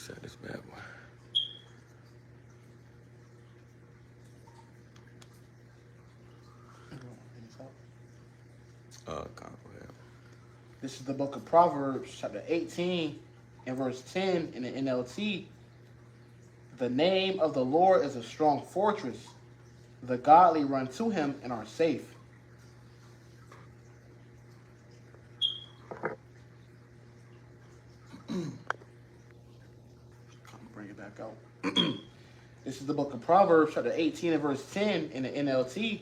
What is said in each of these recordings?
reset this bad boy. Go ahead. This is the book of Proverbs, chapter 18, and verse 10 in the NLT. The name of the Lord is a strong fortress. The godly run to him and are safe. Bring it back out. This is the book of Proverbs, chapter 18 and verse 10 in the NLT.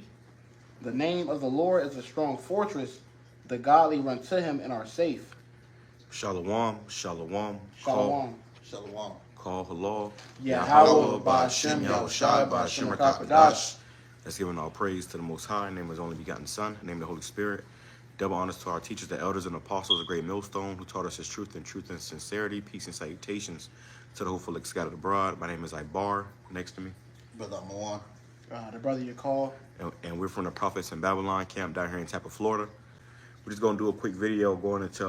The name of the Lord is a strong fortress. The godly run to him and are safe. Shalom, shalom. Shalom. Shalom. Call halal. YAHAWAH, BAHASHAM, YAHWASHI, BAHASHAM, RECANS. Let's give all praise to the Most High. In the name of His only begotten Son. In the name of the Holy Spirit. Double honors to our teachers, the elders and apostles, a great millstone, who taught us His truth and sincerity, peace and salutations to the hopeful scattered abroad. My name is Ibar. Next to me, Brother Moan. The brother you call. And we're from the Prophets in Babylon camp down here in Tampa, Florida. We're just gonna do a quick video going into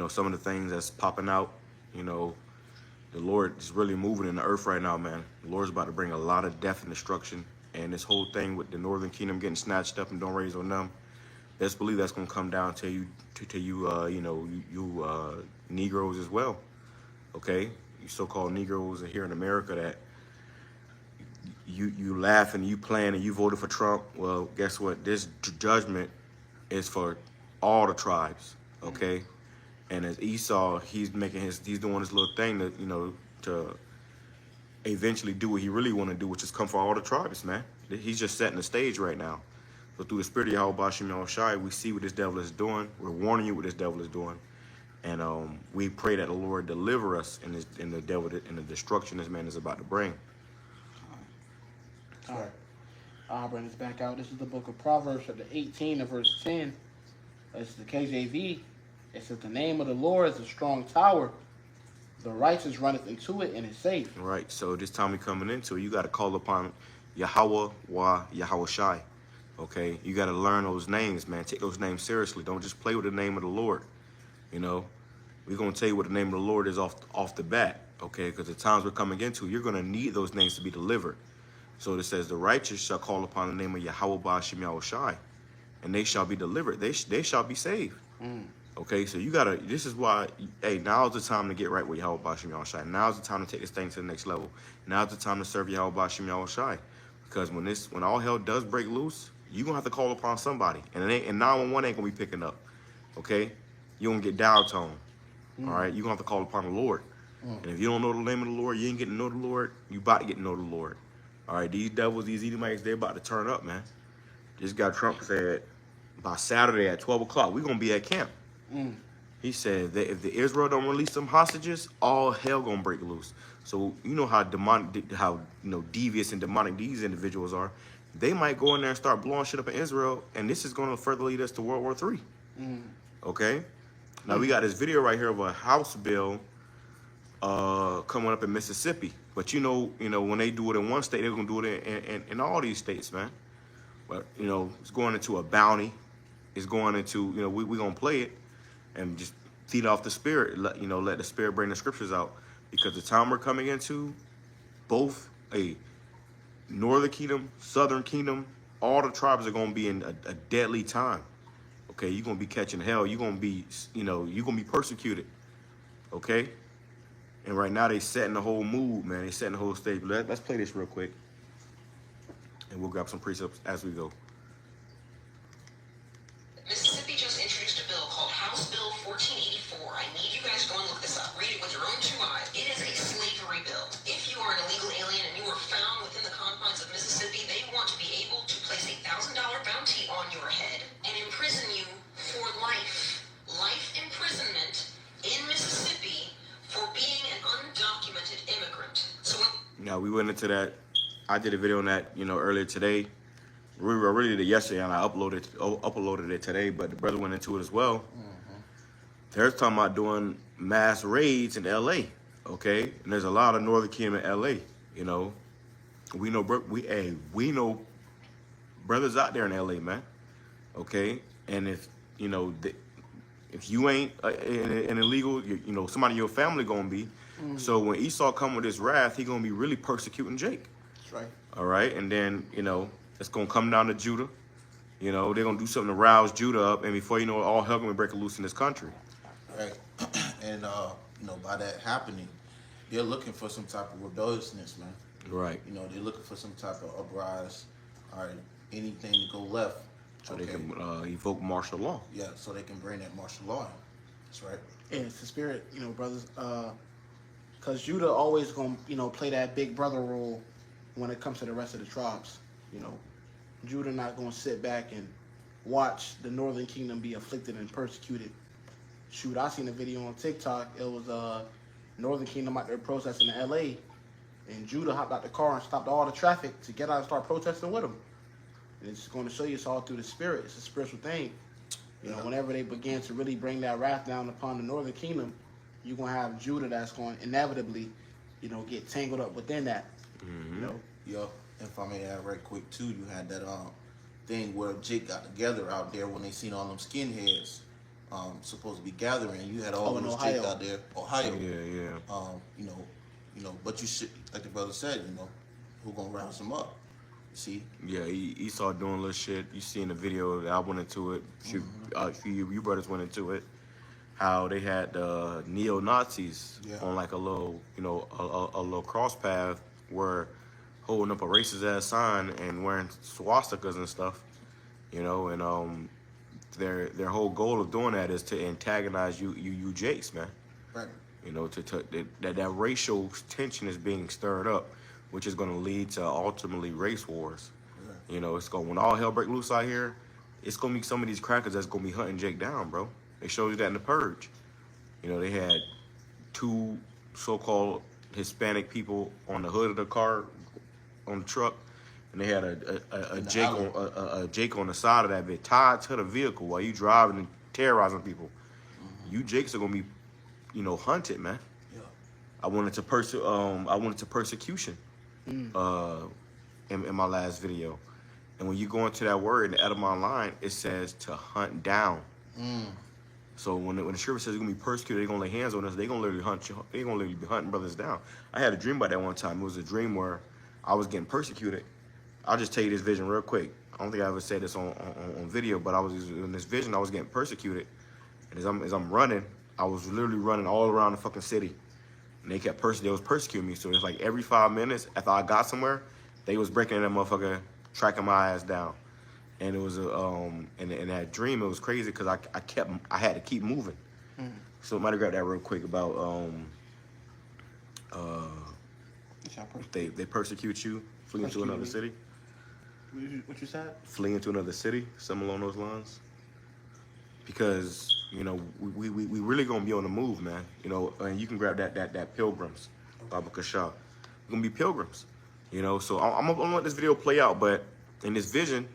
some of the things that's popping out. The Lord is really moving in the earth right now, man. The Lord's about to bring a lot of death and destruction, and this whole thing with the Northern Kingdom getting snatched up and don't raise on them. Best believe that's gonna come down to you Negroes as well. Okay, you so-called Negroes here in America that you laugh and you plan and you voted for Trump. Well, guess what? This judgment is for all the tribes. Okay, and as Esau, he's doing his little thing to eventually do what he really want to do, which is come for all the tribes, man. He's just setting the stage right now. So through the spirit of YAHAWAH, we see what this devil is doing. We're warning you what this devil is doing. And we pray that the Lord deliver us in the destruction this man is about to bring. All right. I'll bring this back out. This is the book of Proverbs, chapter 18 and verse 10. This is the KJV. It says, the name of the Lord is a strong tower. The righteous runneth into it and is safe. Right. So this time we coming into it, you got to call upon YAHAWAH, YAHAWASHI. Okay, you got to learn those names, man. Take those names seriously. Don't just play with the name of the Lord. We're going to tell you what the name of the Lord is off the bat, okay? Because the times we're coming into, you're going to need those names to be delivered. So it says, the righteous shall call upon the name of Yahweh Ba'ashem Yahushai, and they shall be delivered. They shall be saved. Okay, so you got to, this is why, hey, now's the time to get right with Yahweh Ba'ashem Yahushai. Now's the time to take this thing to the next level. Now's the time to serve Yahweh Ba'ashem Yahushai. Because when all hell does break loose, you're going to have to call upon somebody. And 911 ain't going to be picking up. Okay? You're going to get dial tone. All right? You're going to have to call upon the Lord. And if you don't know the name of the Lord, you ain't getting to know the Lord, you about to get to know the Lord. All right? These devils, these Edomites, they're about to turn up, man. This guy Trump said, by Saturday at 12 o'clock, we're going to be at camp. He said that if the Israel don't release some hostages, all hell going to break loose. So you know how devious and demonic these individuals are. They might go in there and start blowing shit up in Israel, and this is going to further lead us to World War III. Okay? Now, we got this video right here of a House bill coming up in Mississippi. But when they do it in one state, they're going to do it in all these states, man. But, it's going into a bounty. It's going into, we're going to play it and just feed off the spirit. Let the spirit bring the scriptures out. Because the time we're coming into, both a Northern Kingdom, Southern Kingdom, all the tribes are going to be in a deadly time. Okay, you're going to be catching hell. You're going to be, you're going to be persecuted. Okay? And right now they setting the whole mood, man. They setting the whole stage. Let's play this real quick. And we'll grab some precepts as we go. Mississippi just introduced a bill called House Bill 1484. I need you guys to go and look this up. Read it with your own two eyes. It is a slavery bill. If you are an illegal alien and you are found within the confines of Mississippi, they want to be able to place a $1,000 bounty on your head and imprison you for life. Life imprisonment in Mississippi for being an undocumented immigrant. So now we went into that. I did a video on that, earlier today. We already did it yesterday, and I uploaded it today, but the brother went into it as well. They're talking about doing mass raids in L.A., okay? And there's a lot of Northern Kingdom in L.A., We know brothers out there in L.A., man, okay? And if you ain't an illegal, somebody in your family gonna be, So when Esau come with his wrath, he gonna be really persecuting Jake. That's right. All right, and then it's gonna come down to Judah. They're gonna do something to rouse Judah up, and before you know it, all hell gonna break loose in this country. Right. And by that happening, they're looking for some type of rebelliousness, man. Right. They're looking for some type of uprise, or anything to go left. So they can evoke martial law. Yeah, so they can bring that martial law in. That's right. Yeah, it's the spirit, brothers. Because Judah always going to, play that big brother role when it comes to the rest of the tribes. Judah not going to sit back and watch the northern kingdom be afflicted and persecuted. Shoot, I seen a video on TikTok. It was northern kingdom out there protesting in LA. And Judah hopped out the car and stopped all the traffic to get out and start protesting with them. And it's going to show you it's all through the spirit. It's a spiritual thing. Whenever they begin to really bring that wrath down upon the northern kingdom, you're going to have Judah that's going to inevitably, get tangled up within that. Yup. If I may add right quick too, you had that thing where Jake got together out there when they seen all them skinheads supposed to be gathering. You had all those Jake out there, Ohio. Yeah. But you should, like the brother said, who gonna rouse them up? See? Yeah, Esau doing little shit. You seen the video that I went into it. You brothers went into it. How they had the neo-Nazis on like a little, a little cross path where holding up a racist ass sign and wearing swastikas and stuff, and their whole goal of doing that is to antagonize you Jakes, man. Right. That racial tension is being stirred up, which is going to lead to ultimately race wars. Yeah. When all hell break loose out here, it's going to be some of these crackers that's going to be hunting Jake down, bro. They showed you that in the Purge. They had 2 so-called Hispanic people on the hood of the car, on the truck, and they had a Jake on the side of that bit, tied to the vehicle while you driving and terrorizing people. You Jakes are gonna be, hunted, man. Yeah. I went into persecution in my last video, and when you go into that word in the Edamon line, it says to hunt down. So when the scripture says you're gonna be persecuted, they're gonna lay hands on us. They're gonna literally hunt you. They're gonna literally be hunting brothers down. I had a dream about that one time. It was a dream where I was getting persecuted. I'll just tell you this vision real quick. I don't think I ever said this on video, but I was in this vision. I was getting persecuted, and as I'm running, I was literally running all around the fucking city, and they was persecuting me. So it's like every 5 minutes after I got somewhere, they was breaking that motherfucker, tracking my ass down. And it was in that dream, it was crazy because I had to keep moving. So I might have grabbed that real quick about they persecute you, flee into another city. What you said? Flee into another city, something along those lines. Because we really gonna be on the move, man. And you can grab that Pilgrims, Baba Kasha. We're gonna be pilgrims. So I'm gonna let this video play out, but in this vision,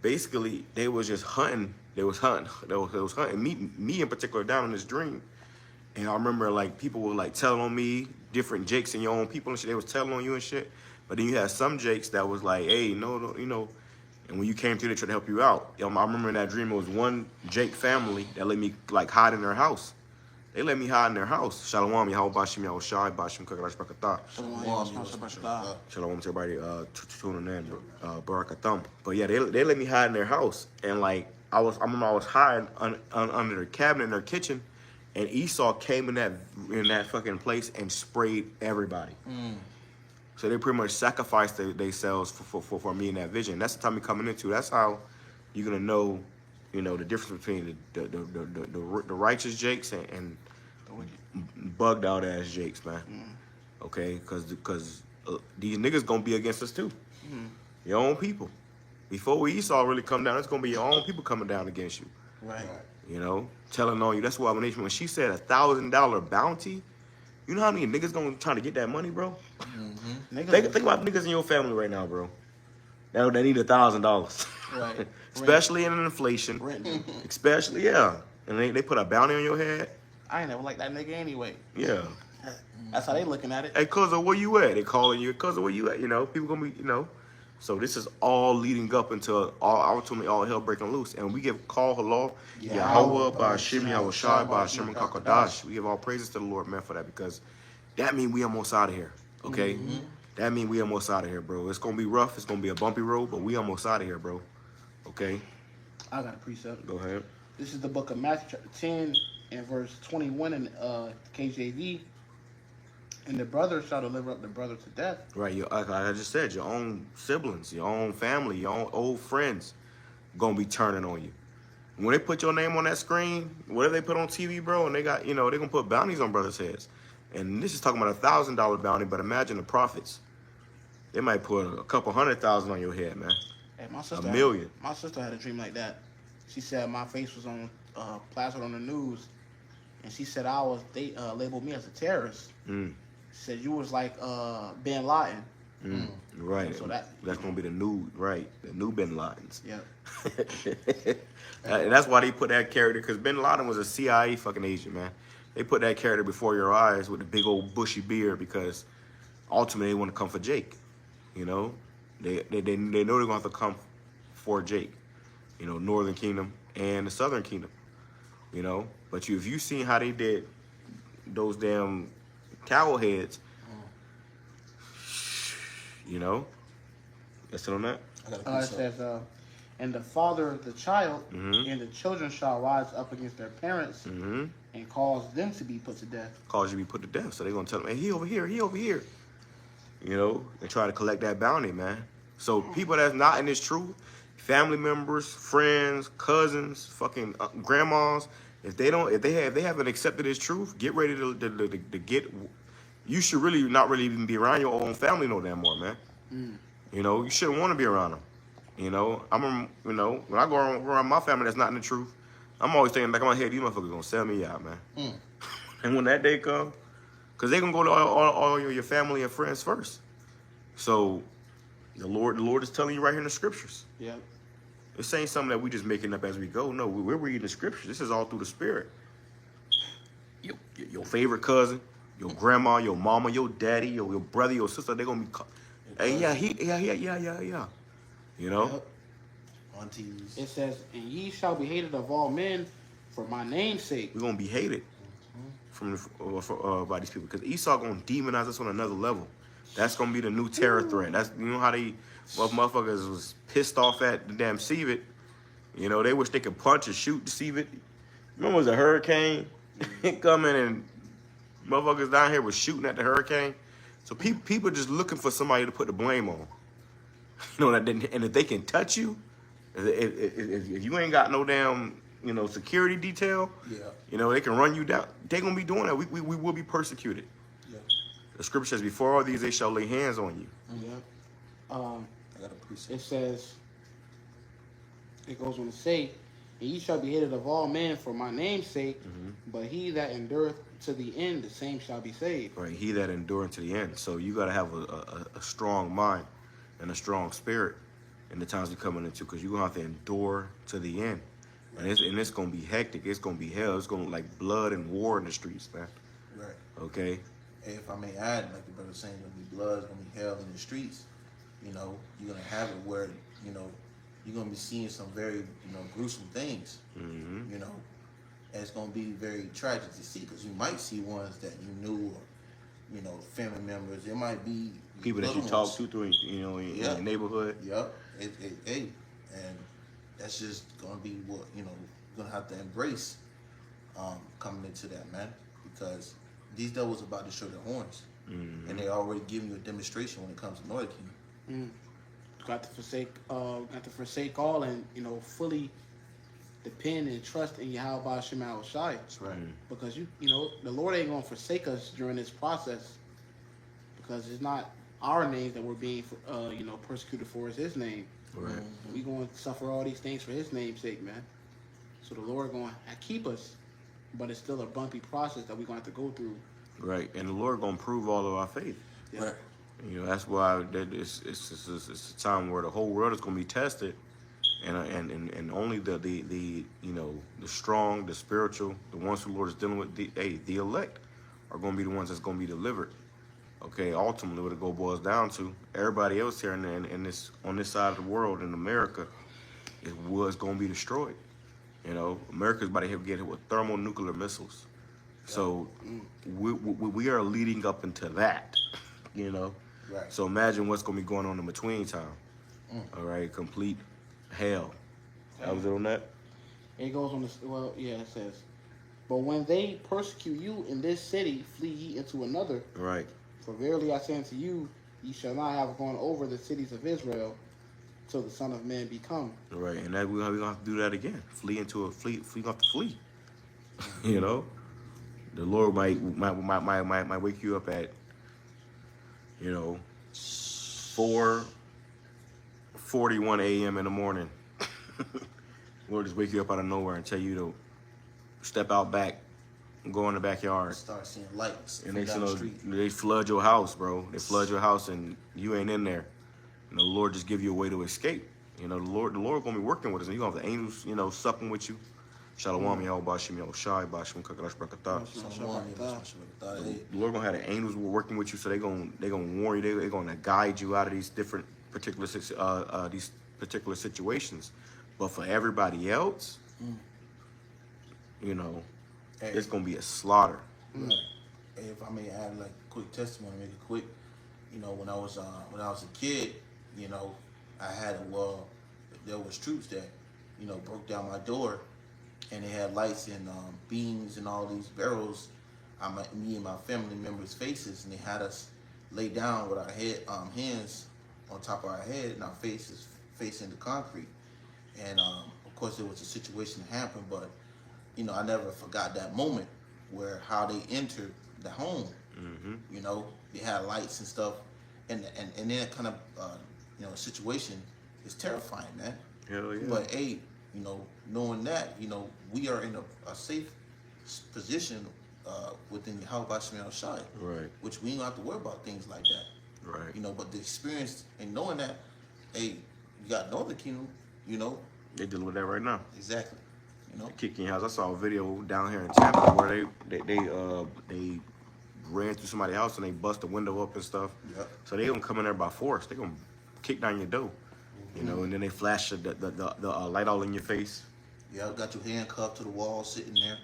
basically, they was just hunting. They was hunting me in particular down in this dream. And I remember like people were like telling on me, different Jakes and your own people and shit. They was telling on you and shit. But then you had some Jakes that was like, hey, no, And when you came through, they tried to help you out. I remember in that dream, it was one Jake family that let me like hide in their house. They let me hide in their house. Shalom, YAHAWASHI, YAHAWASHI, Bashim, Kakadash, Barakatah. Shalom to everybody tuning in, Barakatham. But yeah, they let me hide in their house. And like, I remember I was hiding under their cabinet in their kitchen. And Esau came in that fucking place and sprayed everybody. So they pretty much sacrificed themselves for me in that vision. That's the time you're coming into. That's how you're gonna know, the difference between the righteous Jakes and bugged out ass Jakes, man. Okay, because these niggas gonna be against us too. Your own people. Before Esau really come down, it's gonna be your own people coming down against you. Right. Telling on you. That's why when she said $1,000 bounty, you know how many niggas gonna try to get that money, bro? Think about niggas in your family right now, bro. They need $1,000. Right. Especially in inflation. Especially, yeah. And they put a bounty on your head. I ain't never like that nigga anyway. Yeah. That's how they looking at it. Hey, cuz of where you at? They calling you cuz of where you at, People gonna be, So this is all leading up into ultimately all hell breaking loose. And we give call halal, Yahawah, BAHASHAM, YAHAWASHI, BAHASHAM, KAKADASH. We give all praises to the Lord, man, for that, because that mean we almost out of here. Okay? That mean we almost out of here, bro. It's gonna be rough. It's gonna be a bumpy road, but we almost out of here, bro. Okay? I got a precept. Go ahead. This is the book of Matthew chapter 10 and verse 21 in KJV. And the brother shall deliver up the brother to death. Right, like I just said, your own siblings, your own family, your own old friends gonna be turning on you. When they put your name on that screen, whatever they put on TV, bro, and they got, they're gonna put bounties on brothers' heads. And this is talking about $1,000 bounty, but imagine the prophets. They might put a couple $100,000 on your head, man. Hey, my sister $1 million. My sister had a dream like that. She said my face was on plastered on the news, and she said they labeled me as a terrorist. She said you was like Bin Laden. Right. So that's gonna be the new Bin Ladens. Yeah. And that's why they put that character, because Bin Laden was a CIA fucking agent, man. They put that character before your eyes with the big old bushy beard because ultimately they want to come for Jake. They know they're gonna have to come for Jake. Northern Kingdom and the Southern Kingdom. But if you seen how they did those damn cowl heads, That's it on that? It says, and the father of the child and the children shall rise up against their parents and cause them to be put to death. Cause you to be put to death. So they're going to tell them, hey, he over here, he over here. They try to collect that bounty, man. So people that's not in this truth, family members, friends, cousins, fucking grandmas, if they haven't accepted this truth, get ready to get. You should not even be around your own family no damn more, man. You shouldn't want to be around them. When I go around my family that's not in the truth, I'm always thinking back in my head, these motherfuckers gonna sell me out, man. And when that day comes, because they gonna go to all your family and friends first. So the Lord is telling you right here in the scriptures. Yeah. This ain't something that we just making up as we go. No, we're reading the scriptures. This is all through the Spirit. Your favorite cousin, your grandma, your mama, your daddy, your brother, your sister, they're gonna be hey, yeah. Aunties. It says, and ye shall be hated of all men for my name's sake. We're gonna be hated by these people because Esau gonna demonize us on another level. That's gonna be the new terror threat. That's how they motherfuckers was pissed off at the damn Seavid. They wish they could punch or shoot the Seavid. Remember, it was a hurricane coming and motherfuckers down here was shooting at the hurricane. So people just looking for somebody to put the blame on. And if they can touch you, if you ain't got no damn security detail, they can run you down. They gonna be doing that. We will be persecuted. Yeah. The scripture says, before all these they shall lay hands on you. Yeah. I got a precept. It says, it goes on to say, and ye shall be hated of all men for my name's sake, but he that endureth to the end, the same shall be saved. Right, he that endureth to the end. So you got to have a strong mind and a strong spirit in the times we're coming into, because you're going to have to endure to the end. And it's going to be hectic. It's going to be hell. It's going to like blood and war in the streets, man. Right. Okay? Hey, if I may add, like the brother was saying, there's going to be blood, there's going to be hell in the streets. You're going to have it where, you're going to be seeing some very, gruesome things. And it's going to be very tragic to see, because you might see ones that you knew, or, family members. It might be people that you talk to through, in your neighborhood. Yep. Hey, and that's just going to be what, you're going to have to embrace coming into that, man, because these devils about to show their horns. And they already giving you a demonstration when it comes to Northern Kingdom. Got to forsake all and fully depend and trust in YAHWASHI. That's right. Because the Lord ain't gonna forsake us during this process, because it's not our name that we're being persecuted for, it's His name. Right. We gonna suffer all these things for His name's sake, man. So the Lord gonna keep us, but it's still a bumpy process that we're gonna have to go through. Right, and the Lord gonna prove all of our faith. Yeah. Right. That's why it's a time where the whole world is gonna be tested, and only the strong, the spiritual, the ones who the Lord is dealing with, the elect are gonna be the ones that's gonna be delivered. Okay, ultimately what it boils down to, everybody else here in this on this side of the world in America, it was gonna be destroyed. America's about to get hit with thermonuclear missiles. So we are leading up into that, you know. Right. So imagine what's gonna be going on in between time. All right, complete hell. That was it on that. It goes on this. Well, yeah, it says, but when they persecute you in this city, flee ye into another. Right. For verily I say unto you, ye shall not have gone over the cities of Israel till the Son of Man be come. Right, and that we're gonna have to do that again. Flee into a flee. We gonna have to flee. You know, the Lord might wake you up at, you know, 4:41 a.m. in the morning. Lord just wake you up out of nowhere and tell you to step out back, and go in the backyard. Start seeing lights. And they, down the street. they flood your house, bro. They flood your house and you ain't in there. And the Lord just give you a way to escape. You know, the Lord gonna be working with us. And you gonna have the angels, you know, supping with you. Shalom, YAHWASHI, YAHWASHI, BAHASHAM, KAKADASH, BRAKATAH. The Lord gonna have the angels working with you, so they gonna warn you. They gonna guide you out of these different particular situations. But for everybody else, you know, it's gonna be a slaughter. Right. Hey, if I may add like quick testimony, make it quick. You know, when I was a kid, you know, I had there was troops that, you know, broke down my door, and they had lights and beams and all these barrels on me and my family members' faces, and they had us lay down with our hands on top of our head and our faces facing the concrete. And of course, there was a situation that happened, but you know, I never forgot that moment where how they entered the home. You know, they had lights and stuff, and that kind of you know, situation is terrifying, man. Hell yeah. But hey, you know, knowing that, you know, we are in a safe position within the YAHWASHI, Right. which we don't have to worry about things like that. Right. You know, but the experience and knowing that, hey, you got Northern Kingdom, you know. They dealing with that right now. Exactly. You know. Kicking your house. I saw a video down here in Tampa where they ran through somebody's house and they bust the window up and stuff. Yep. So they gonna come in there by force. They gonna kick down your door, you know, and then they flash the light all in your face. Yeah, got your handcuffed to the wall, sitting there.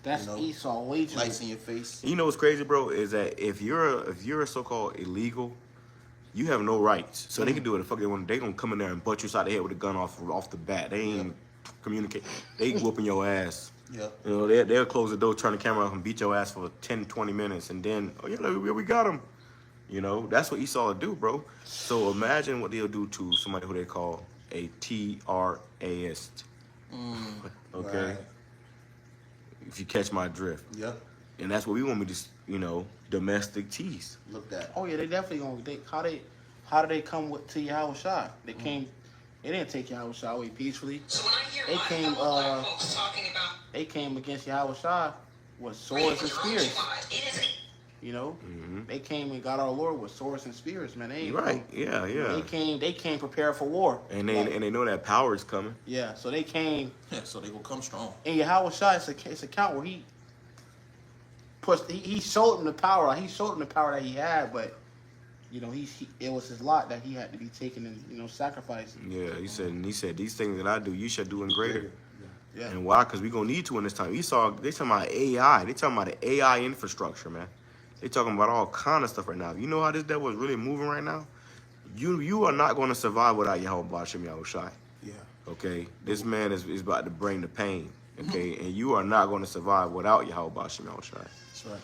That's you know, Esau way too. lights in your face. You know what's crazy, bro, is that if you're a so-called illegal, you have no rights. So they can do what the fuck they want. They gonna come in there and butt you side the head with a gun off the bat. They ain't communicate. They whooping your ass. Yeah. You know, they'll close the door, turn the camera off, and beat your ass for 10, 20 minutes, and then, oh yeah, we got him. You know, that's what Esau will do, bro. So imagine what they'll do to somebody who they call a terrorist. Okay? Right. If you catch my drift. Yep. And that's what we want me to, you know, domestic tease. Look that. Oh yeah, they definitely gonna. How did they come to YAHWASHI? They came. They didn't take YAHWASHI away peacefully. So when I hear They my came. fellow black folks talking about They came against YAHWASHI with swords and spears. it is a You know, they came and got our Lord with swords and spears, man. They ain't Right? Yeah. They came prepared for war. And they know that power is coming. Yeah, so they came. Yeah, so they gonna come strong. And YAHWASHI, it's a count where he showed them the power. Like, he showed them the power that he had, but you know, it was his lot that he had to be taken and, you know, sacrificed. Yeah, he said these things that I do, you should do in greater. Yeah. And why? Because we're gonna need to in this time. They talking about AI. They talking about the AI infrastructure, man. They talking about all kind of stuff right now. You know how this devil is really moving right now? You are not going to survive without YAHWASHI. Yeah. Okay? This man is about to bring the pain. Okay? And you are not going to survive without YAHWASHI. That's right.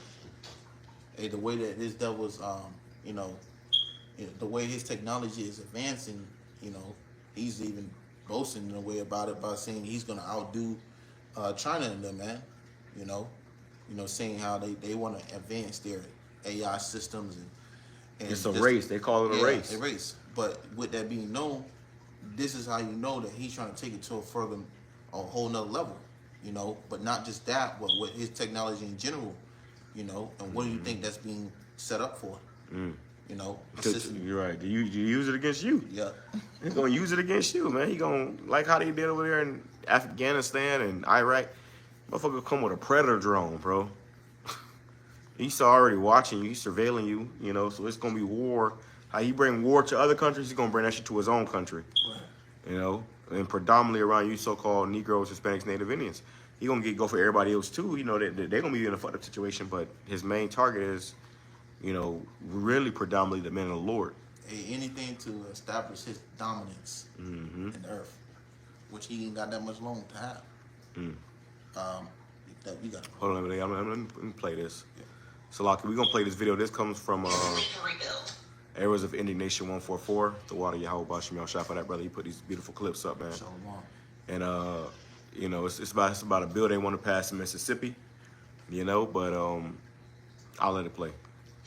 Hey, the way that this devil's, you know, the way his technology is advancing, you know, he's even boasting in a way about it by saying he's gonna outdo China and them, man. You know, saying how they want to advance their AI systems and It's a race. They call it a race. A race. But with that being known, this is how you know that he's trying to take it to a whole nother level. You know, but not just that, but with his technology in general. You know, and what do you think that's being set up for? You know, You're right. You use it against you. Yeah. He's gonna use it against you, man. He gonna, like how they did over there in Afghanistan and Iraq. Motherfucker come with a predator drone, bro. He's already watching you. He's surveilling you. You know, so it's gonna be war. How he bring war to other countries, he's gonna bring that shit to his own country. Right. You know, and predominantly around you so-called Negroes, Hispanics, Native Indians. he gonna go for everybody else too. You know, they're gonna be in a fucked up situation, but his main target is, you know, really predominantly the men of the Lord. Anything to establish his dominance in the earth, which he ain't got that much long to have. We got. Hold on, let me play this. Yeah. So, Lockie, we're gonna play this video. This comes from Arrows of Indignation 144. The water Yahweh Shemel shot for that brother. He put these beautiful clips up, man. And you know, it's about a bill they want to pass in Mississippi. You know, but I'll let it play.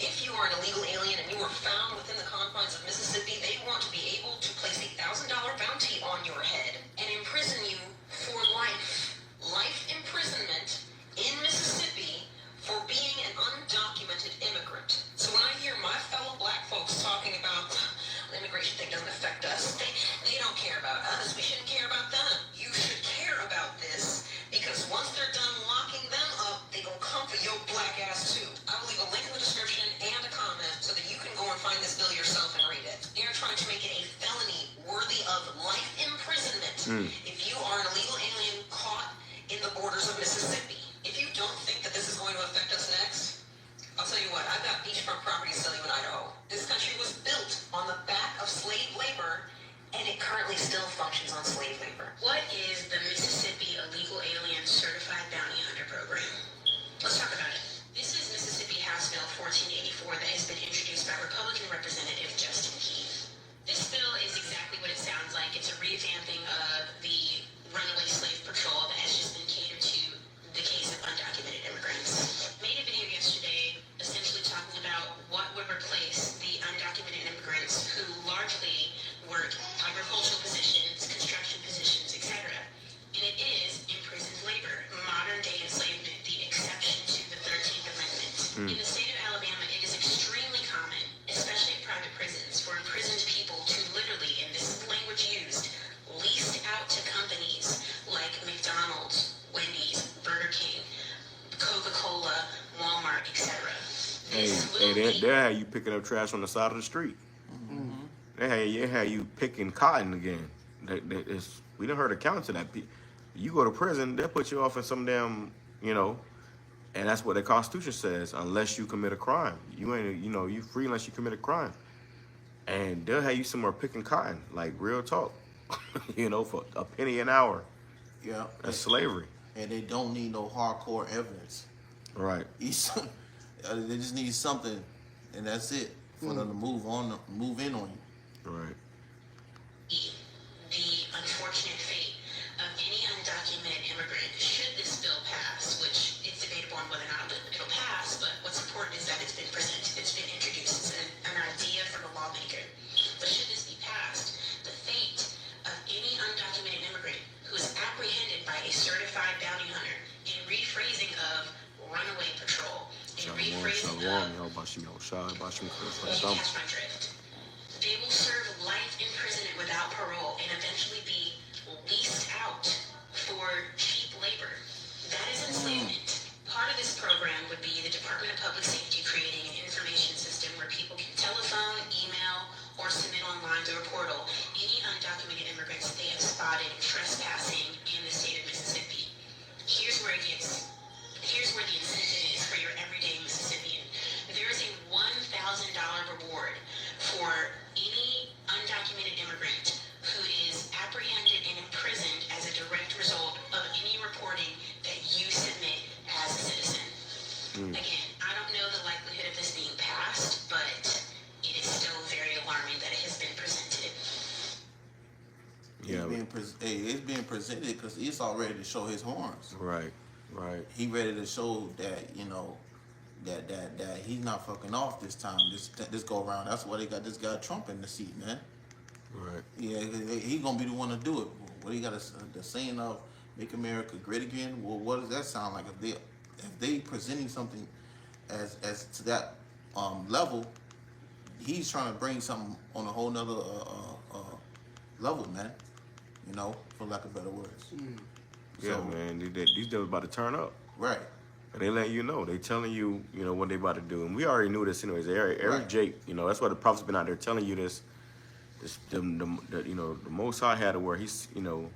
If you are an illegal alien and you are found within the confines of Mississippi, they want to be able to place a $1,000 bounty on your head and imprison you for life. Life imprisonment in Mississippi for being an undocumented immigrant. So when I hear my fellow black folks talking about the immigration thing doesn't affect us, they don't care about us. We shouldn't care about them. You should care about this because once they're done locking them up, they gonna come for your black ass too. I will leave a link in the description and a comment so that you can go and find this bill yourself and read it. They're trying to make it a felony worthy of life imprisonment if you are an illegal alien caught in the borders of Mississippi. If you don't think that this is going to affect us next, I'll tell you what, I've got beachfront property to sell you in Idaho. This country was built on the back of slave labor, and it currently still functions on slave labor. What is the Mississippi Illegal Alien Certified Bounty Hunter Program? Let's talk about it. This is Mississippi House Bill 1484 that has been introduced by Republican Representative Justin Keith. This bill is exactly what it sounds like. It's a revamping of the runaway slave patrol that has just been catered to the case of undocumented immigrants. Made a video yesterday essentially talking about what would replace the undocumented immigrants who largely work agricultural positions, construction positions, etc. And it is imprisoned labor, modern day enslavement, the exception to the 13th Amendment. In the state of Alabama, it is extremely common, especially in private prisons, for imprisoned people to literally, and this is the language used, leased out to companies like McDonald's, Wendy's, Burger King, Coca-Cola, Walmart, etc. They had you picking up trash on the side of the street. They had you picking cotton again. We done heard accounts of that. You go to prison, they'll put you off in some damn, you know, and that's what the Constitution says, unless you commit a crime. You ain't, you know, you free unless you commit a crime. And they'll have you somewhere picking cotton, like real talk, you know, for a penny an hour. Yeah. That's slavery. And they don't need no hardcore evidence. Right. They just need something, and that's it, for them to move in on you. Right. The unfortunate fate of any undocumented immigrant should this bill pass, which it's debatable on whether or not it'll pass, but what's important is that it's been presented, it's been introduced, it's an idea from a lawmaker. But should this be passed, the fate of any undocumented immigrant who is apprehended by a certified bounty hunter in rephrasing of runaway patrol, in rephrasing of catch my drift. They will serve life imprisonment without parole and eventually be leased out for cheap labor. That is enslavement. Part of this program would be the Department of Public Safety creating an information system where people can telephone, email, or submit online through a portal any undocumented immigrants they have spotted trespassing in the state of Mississippi. Here's where the incentive is for your everyday Mississippian. There is a $1,000 reward for any undocumented immigrant who is apprehended and imprisoned as a direct result of any reporting that you submit as a citizen. Again, I don't know the likelihood of this being passed, but it is still very alarming that it has been presented. Yeah, it's being presented because he's all ready to show his horns. Right. Right. He ready to show that, you know, that he's not fucking off this time, this go around. That's why they got this guy Trump in the seat, man. Right. Yeah, he gonna be the one to do it. What he got the saying of "Make America Great Again"? Well, what does that sound like? If they presenting something as to that level, he's trying to bring something on a whole nother level, man. You know, for lack of better words. Yeah, So, man. These dudes about to turn up. right. And they letting you know. They telling you, you know, what they about to do. And we already knew this anyways. Eric Jake, you know, that's why the prophet's been out there telling you this. The you know, the Most High had it where he's, you know,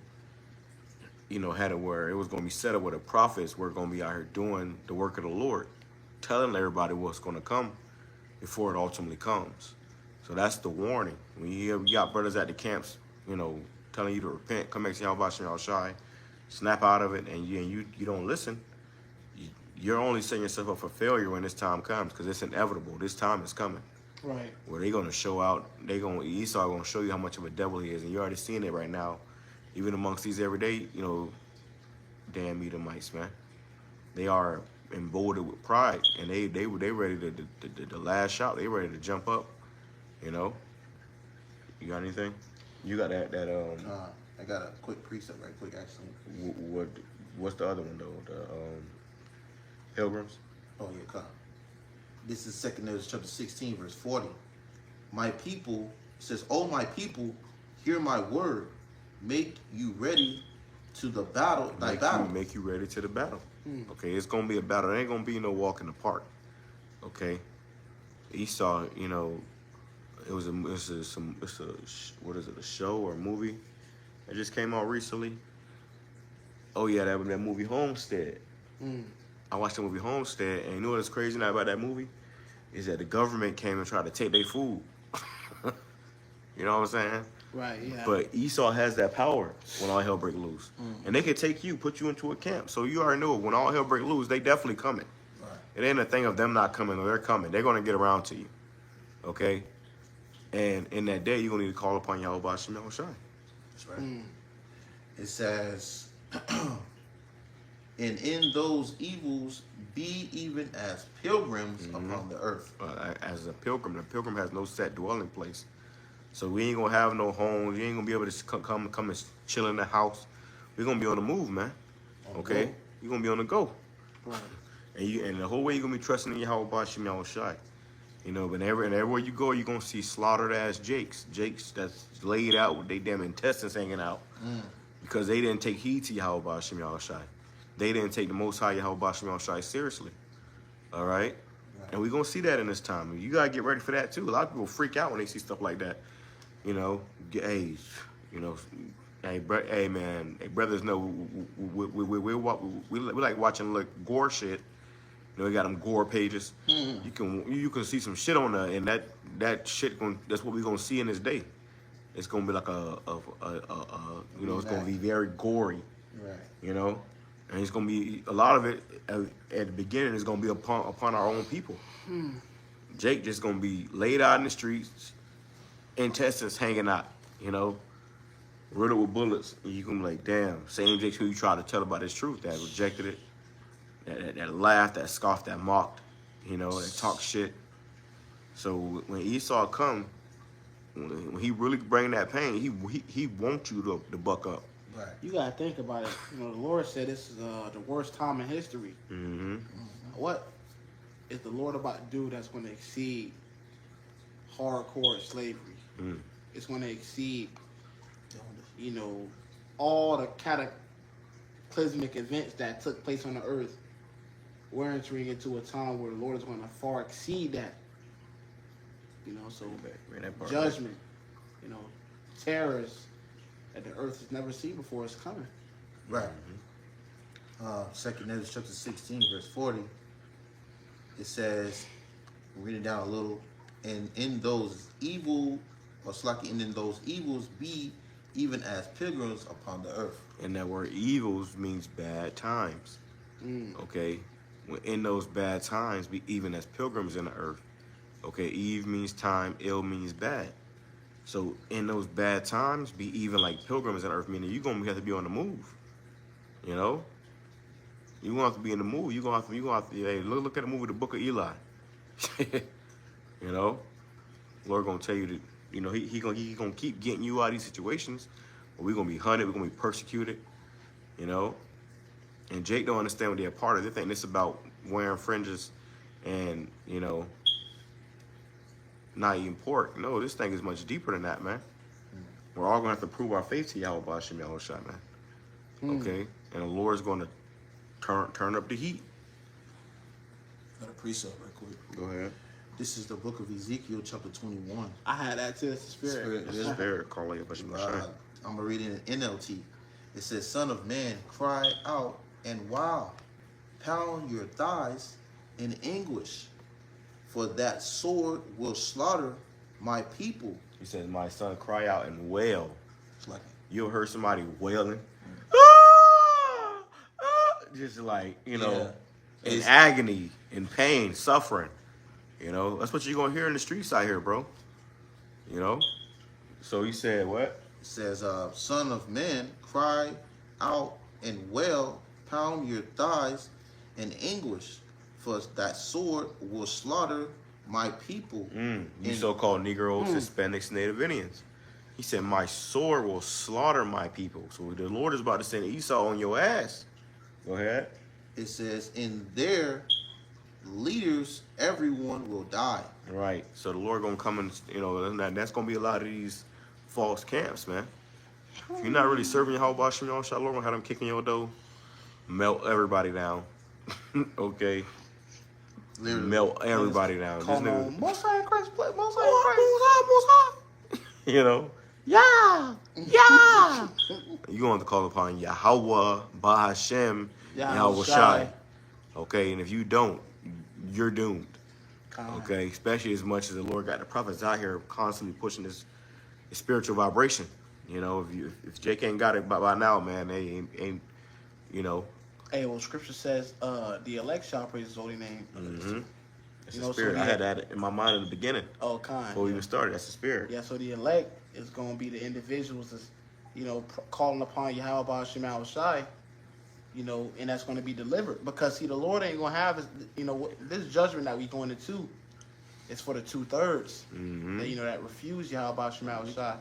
you know, had it where it was going to be set up where the prophets were going to be out here doing the work of the Lord, telling everybody what's going to come before it ultimately comes. So that's the warning. When you got brothers at the camps, you know, telling you to repent, come back to YAHAWASHI, snap out of it, and you don't listen, you're only setting yourself up for failure when this time comes, because it's inevitable. This time is coming. Right. Where they're going to show out, Esau going to show you how much of a devil he is, and you're already seeing it right now, even amongst these everyday, you know, damn Edomites, man. They are emboldened with pride, and they ready to the last shot. They ready to jump up, you know. You got anything? You got that I got a quick precept right quick, actually. What's the other one though? The Pilgrims. Oh yeah, come. This is 2 Negroes chapter 16, verse 40. My people, it says, "Oh my people, hear my word. Make you ready to the battle, Make you ready to the battle." Okay, it's gonna be a battle. It ain't gonna be no walk in the park. Okay, Esau, you know, it's a show or a movie that just came out recently. Oh yeah, that movie Homestead. I watched the movie Homestead, and you know what's crazy now about that movie is that the government came and tried to take their food. You know what I'm saying? Right, yeah. But Esau has that power when all hell break loose. And they can take you, put you into a camp. So you already know when all hell break loose, they definitely coming. Right. It ain't a thing of them not coming, or they're coming. They're going to get around to you. Okay? And in that day, you're going to need to call upon Yahweh Shem Yahushai. That's right. It says, and in those evils be even as pilgrims upon the earth. As a pilgrim, the pilgrim has no set dwelling place. So we ain't gonna have no homes. You ain't gonna be able to come and chill in the house. We're gonna be on the move, man. Okay? You're gonna be on the go. Right. And the whole way you're gonna be trusting in Yahweh Shem Yahushai. You know, but everywhere you go, you're gonna see slaughtered ass Jakes that's laid out with their damn intestines hanging out. Because they didn't take heed to Yahweh Shem Yahushai. They didn't take the Most High Yahweh Shem Yahushai seriously. All right? And we're gonna see that in this time. You gotta get ready for that too. A lot of people freak out when they see stuff like that. You know, hey, man, hey, brothers know we like watching like gore shit. You know, we got them gore pages. You can see some shit on there, and that shit that's what we're gonna see in this day. It's gonna be like you know, it's gonna be very gory. Right. You know, and it's gonna be a lot of it at the beginning is gonna be upon our own people. Jake just gonna be laid out in the streets, intestines hanging out, you know, riddled with bullets. And you can be like, damn, same Jake who you tried to tell about this truth, that rejected it, that laughed, that scoffed, that mocked, you know, that talked shit. So when Esau come, when he really bring that pain, he wants you to buck up. Right. You gotta think about it. You know, the Lord said this is the worst time in history. What is the Lord about to do that's going to exceed hardcore slavery? It's going to exceed, you know, all the cataclysmic events that took place on the earth. We're entering into a time where the Lord is going to far exceed that. You know, so judgment, you know, terrors that the earth has never seen before is coming. Right. 2 Negroes chapter 16, verse 40. It says, read it down a little, and in those evil, or slaki, and in those evils be even as pilgrims upon the earth. And that word evils means bad times. Okay? In those bad times, be even as pilgrims in the earth. Okay, Eve means time, ill means bad. So in those bad times, be even like pilgrims in the earth, meaning you're gonna have to be on the move. You know? You're gonna have to be in the move. You're gonna have to hey, look at the movie The Book of Eli. You know? Lord gonna tell you that, you know, he gonna keep getting you out of these situations, but we're gonna be hunted, we're gonna be persecuted, you know? And Jake don't understand what they're a part of. They think this about wearing fringes and, you know, not eating pork. No, this thing is much deeper than that, man. We're all gonna have to prove our faith to Yahweh Shem Yahushai, man. Okay? And the Lord's gonna turn up the heat. Got a precept right quick. Go ahead. This is the book of Ezekiel, chapter 21. I had that too. It's the spirit. Spirit, call Yahweh Shem Yahushai. I'm going to read it in NLT. It says, Son of man, cry out and wow, pound your thighs in anguish, for that sword will slaughter my people. He says, my son, cry out and wail. It's like, You ever heard somebody wailing? Ah! Ah! Just like, you know, in It's- agony, in pain, suffering. You know, that's what you're going to hear in the streets out here, bro. You know? So he said, what? it says, Son of man, cry out and wail, pound your thighs in anguish, for that sword will slaughter my people. You And- so-called Negroes, Hispanics, Native Indians. He said, my sword will slaughter my people. So the Lord is about to send Esau on your ass. Go ahead. It says, in their leaders, everyone will die. Right. So the Lord going to come and, you know, and that's going to be a lot of these false camps, man. If you're not really serving YAHWAH, Lord going to have them kicking your door, melt everybody down. Okay. Literally. Melt everybody down. This Come nigga, on, Most High in Christ, play Most High in Christ. you know, yeah. You're going to call upon Yahawah, BAHASHAM, YAHWASHI. Okay, and if you don't, you're doomed. Okay, especially as much as the Lord got the prophets out here constantly pushing this spiritual vibration. You know, if Jake ain't got it by now, man, they ain't you know. Hey, well, Scripture says the elect shall praise His holy name. It's You the know, so spirit. I yeah. had that in my mind in the beginning Oh, kind. before we even started. That's the spirit. Yeah, so the elect is going to be the individuals that's, you know, calling upon Yahweh Shema Shai, you know, and that's going to be delivered. Because, see, the Lord ain't going to have, you know, this judgment that we going into is for the 2/3 that, you know, that refuse Yahweh Shema Shai.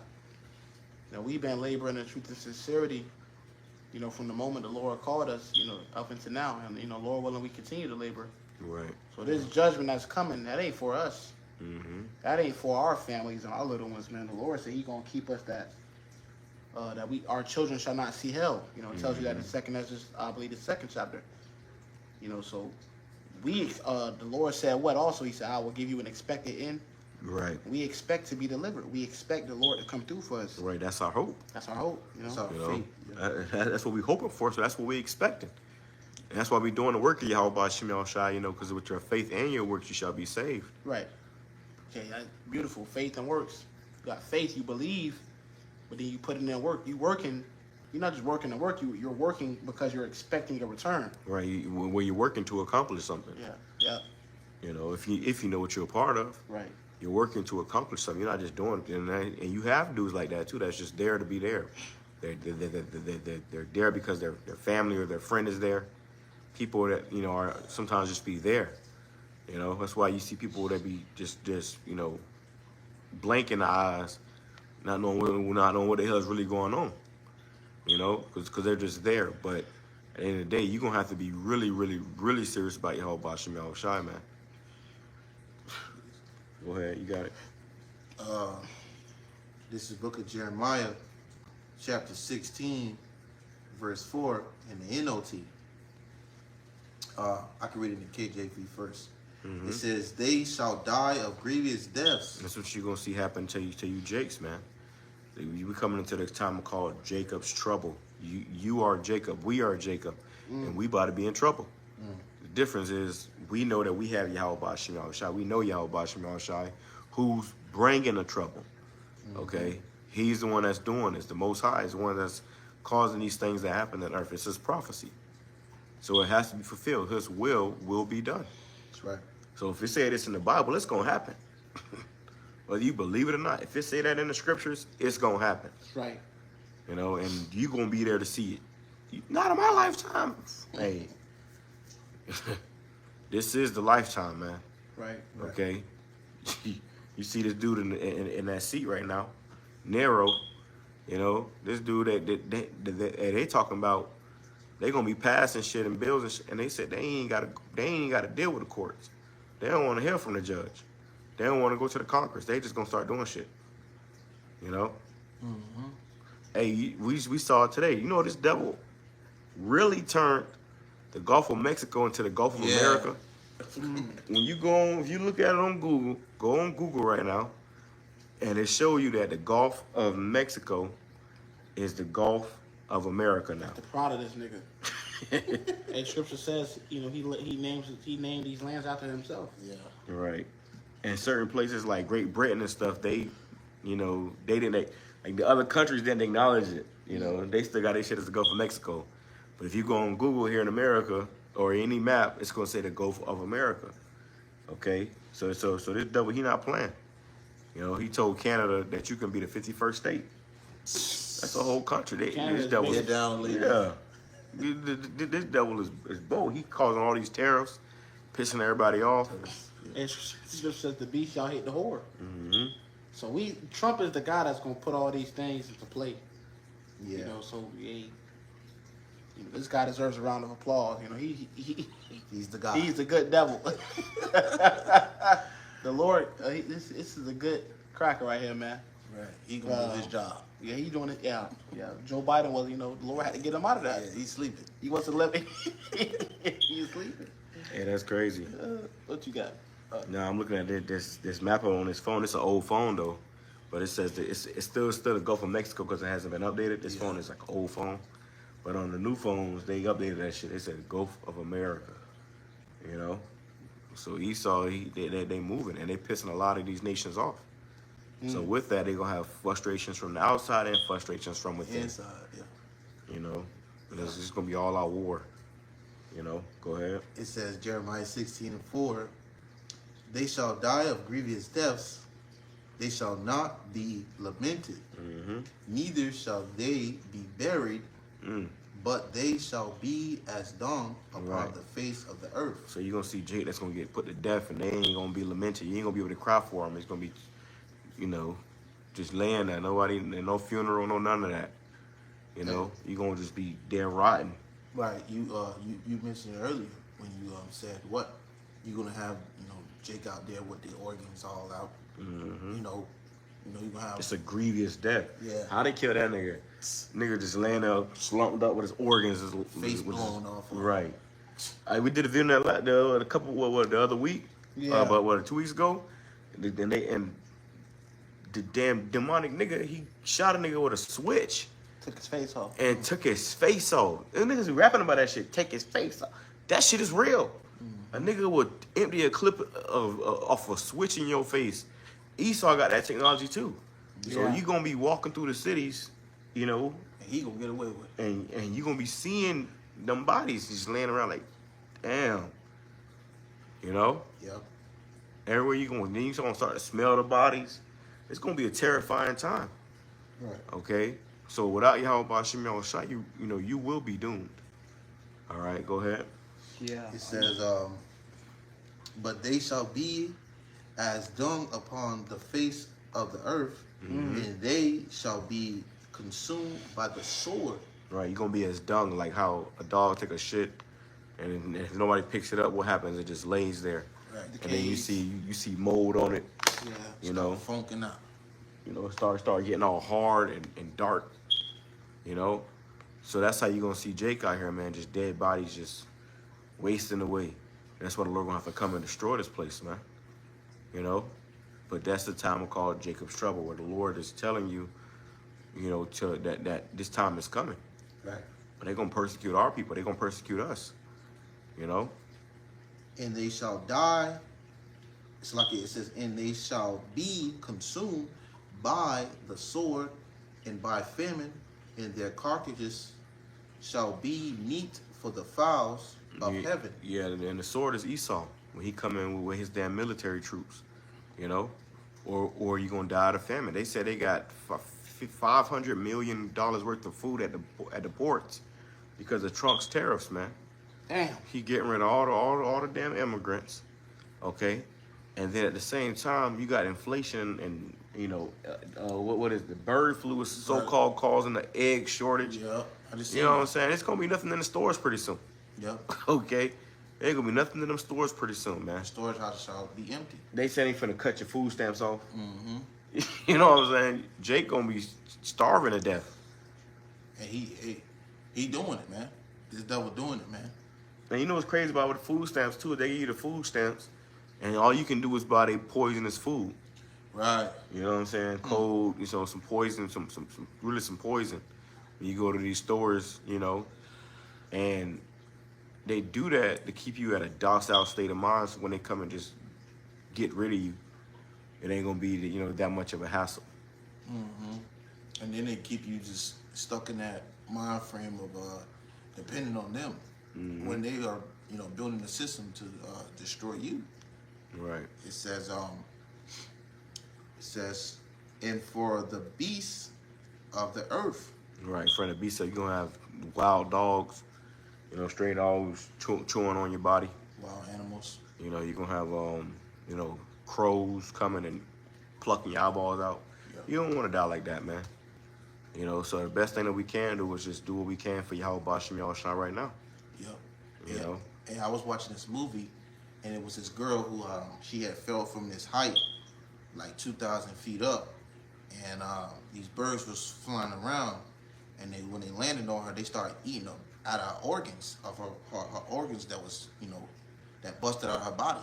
You know, we've been laboring in truth and sincerity, you know, from the moment the Lord called us, you know, up until now. And, you know, Lord willing, we continue to labor. Right. So this judgment that's coming, that ain't for us. That ain't for our families and our little ones, man. The Lord said He gonna keep us that our children shall not see hell. You know, it tells you that in second Ezra, I believe the 2nd chapter. You know, so we the Lord said what also? He said, I will give you an expected end. Right. We expect to be delivered. We expect the Lord to come through for us. Right. That's our hope. That's our hope. You know, That's our You know, faith. that's what we hoping for. So that's what we expecting. And that's why we doing the work of Yahweh Shema Shai, you know, because with your faith and your works, you shall be saved. right. Okay, that's beautiful. Faith and works. You got faith, you believe, but then you put in work. You working. You're not just working to work. You're working because you're expecting a return. Right. Where you're working to accomplish something. Yeah. Yeah. You know, if you know what you're a part of, Right. you're working to accomplish something. You're not just doing it. And you have dudes like that too. That's just there to be there. They're there because their family or their friend is there. People that, you know, are sometimes just be there. You know, that's why you see people that be just you know, blank in the eyes, not knowing what the hell is really going on. You know, because they're just there. But at the end of the day, you're gonna have to be really, really, really serious about your whole Shema Shai, man. Go ahead, you got it. This is book of Jeremiah, chapter 16, verse 4 in the NOT. I can read it in the KJV first. It says, they shall die of grievous deaths. That's what you're gonna see happen to you Jakes, man. You be coming into the time called Jacob's trouble. You are Jacob, we are Jacob, and we about to be in trouble. The difference is we know that we have Yahweh Shema Shai. We know Yahweh Shema Shai, who's bringing the trouble. Okay, He's the one that's doing this. The Most High is the one that's causing these things to happen on earth. It's His prophecy, so it has to be fulfilled. His will be done. That's right. So if it say this in the Bible, it's gonna happen. Whether you believe it or not, if it say that in the scriptures, it's gonna happen. That's right. You know, and you gonna be there to see it. Not in my lifetime. Hey, this is the lifetime, man. Right. Okay, you see this dude in that seat right now, Nero. You know, this dude that they talking about, they gonna be passing shit and bills and shit, and they said they ain't gotta deal with the courts. They don't want to hear from the judge. They don't want to go to the Congress. They just gonna start doing shit. You know. Hey, we saw it today. You know, this devil really turned the Gulf of Mexico into the Gulf of America. When you go on, if you look at it on Google, go on Google right now, and it show you that the Gulf of Mexico is the Gulf of America now. The proud of this nigga. And Scripture says, you know, he named these lands after himself. Yeah. Right. And certain places like Great Britain and stuff, they, you know, they didn't, like the other countries didn't acknowledge it. You know, they still got their shit as the Gulf of Mexico. But if you go on Google here in America or any map, it's gonna say the Gulf of America. Okay, so this devil, he not playing. You know, he told Canada that you can be the 51st state. That's a whole country. This devil, Get down, lady. yeah. This devil is bold. He causing all these tariffs, pissing everybody off. And Scripture says the beast shall hate the whore. Mm-hmm. So Trump is the guy that's gonna put all these things into play. Yeah. You know, so you know, this guy deserves a round of applause. You know, He's the guy. he's a good devil. The Lord, this is a good cracker right here, man. Right. He gonna do his job. Yeah, he's doing it. Yeah. Joe Biden was, you know, the Lord had to get him out of that. Yeah, he's sleeping. He wasn't living. He's sleeping. Hey, that's crazy. What you got? Now I'm looking at this map on his phone. It's an old phone though, but it says that it's still the Gulf of Mexico because it hasn't been updated. This phone is like an old phone, but on the new phones they updated that shit. They said Gulf of America. You know, so Esau they moving and they pissing a lot of these nations off. So with that they gonna have frustrations from the outside and frustrations from within. Inside, yeah. You know, it's just gonna be all out war. You know, go ahead. It says Jeremiah 16:4, they shall die of grievous deaths, they shall not be lamented, neither shall they be buried, but they shall be as dung upon the face of the earth. So you're gonna see Jake that's gonna get put to death and they ain't gonna be lamented. You ain't gonna be able to cry for him. It's gonna be, you know, just laying there. Nobody, no funeral, no none of that. You know, you're gonna just be dead rotten. Right, you mentioned earlier when you said what you're gonna have, you know, Jake out there with the organs all out. You know you're gonna have. It's a grievous death. Yeah. How they kill that nigga? Nigga just laying there slumped up with his organs, his Face blown off. Right. We did a video that a couple the other week. Yeah. But 2 weeks ago, and the damn demonic nigga, he shot a nigga with a switch. Took his face off. And took his face off. And niggas be rapping about that shit. Take his face off. That shit is real. A nigga would empty a clip off a switch in your face. Esau got that technology too. So you gonna be walking through the cities, you know, And he gonna get away with it. and you gonna be seeing them bodies just laying around like, damn. You know? Yep. Everywhere you going, then you gonna start to smell the bodies. It's gonna be a terrifying time. Right. Okay? So without YAHAWASHI, YAHAWASHI, you know, you will be doomed. All right, go ahead. Yeah. It says, but they shall be as dung upon the face of the earth, and they shall be consumed by the sword. Right, you're gonna be as dung, like how a dog take a shit, and if nobody picks it up, what happens? It just lays there, Right. and then you see mold on it. Yeah. You know. funking out. You know, start getting all hard and dark. You know, so that's how you're gonna see Jake out here, man. Just dead bodies, just wasting away. That's why the Lord gonna have to come and destroy this place, man. You know, but that's the time we call Jacob's trouble, where the Lord is telling you, you know, that this time is coming. Right. But they're gonna persecute our people. They're gonna persecute us. You know. And they shall die. It's like it says, and they shall be consumed by the sword and by famine, and their carcasses shall be meat for the fowls of heaven. Yeah, and the sword is Esau when he come in with his damn military troops, you know, or you gonna die of famine. They said they got $500 million worth of food at the ports because of Trump's tariffs, man. Damn. He getting rid of all the damn immigrants, okay, and then at the same time you got inflation and you know what is the bird flu is so-called causing the egg shortage. Yeah, I just You know what I'm saying? It's gonna be nothing in the stores pretty soon. Yep. Okay, ain't gonna be nothing in them stores pretty soon, man. Storage house shall be empty. They said they finna cut your food stamps off. You know what I'm saying? Jake gonna be starving to death. And he doing it, man. This devil doing it, man. And you know what's crazy about with the food stamps too? They give you the food stamps, and all you can do is buy their poisonous food. Right. You know what I'm saying? Cold, you know, some poison, some poison. You go to these stores, you know, and they do that to keep you at a docile state of mind. So when they come and just get rid of you, it ain't gonna be, you know, that much of a hassle. And then they keep you just stuck in that mind frame of depending on them when they are, you know, building the system to destroy you. Right. It says, and for the beasts of the earth. Right, in front of the beast, so you're gonna have wild dogs, you know, stray dogs chewing on your body. Wild animals. You know, you're gonna have you know, crows coming and plucking your eyeballs out. Yep. You don't want to die like that, man. You know, so the best thing that we can do is just do what we can for YAHAWASHI right now. Yep. You know? And I was watching this movie, and it was this girl who she had fell from this height, like 2,000 feet up, and these birds was flying around, and when they landed on her, they started eating them out of her organs, of her organs that was, you know, that busted out of her body.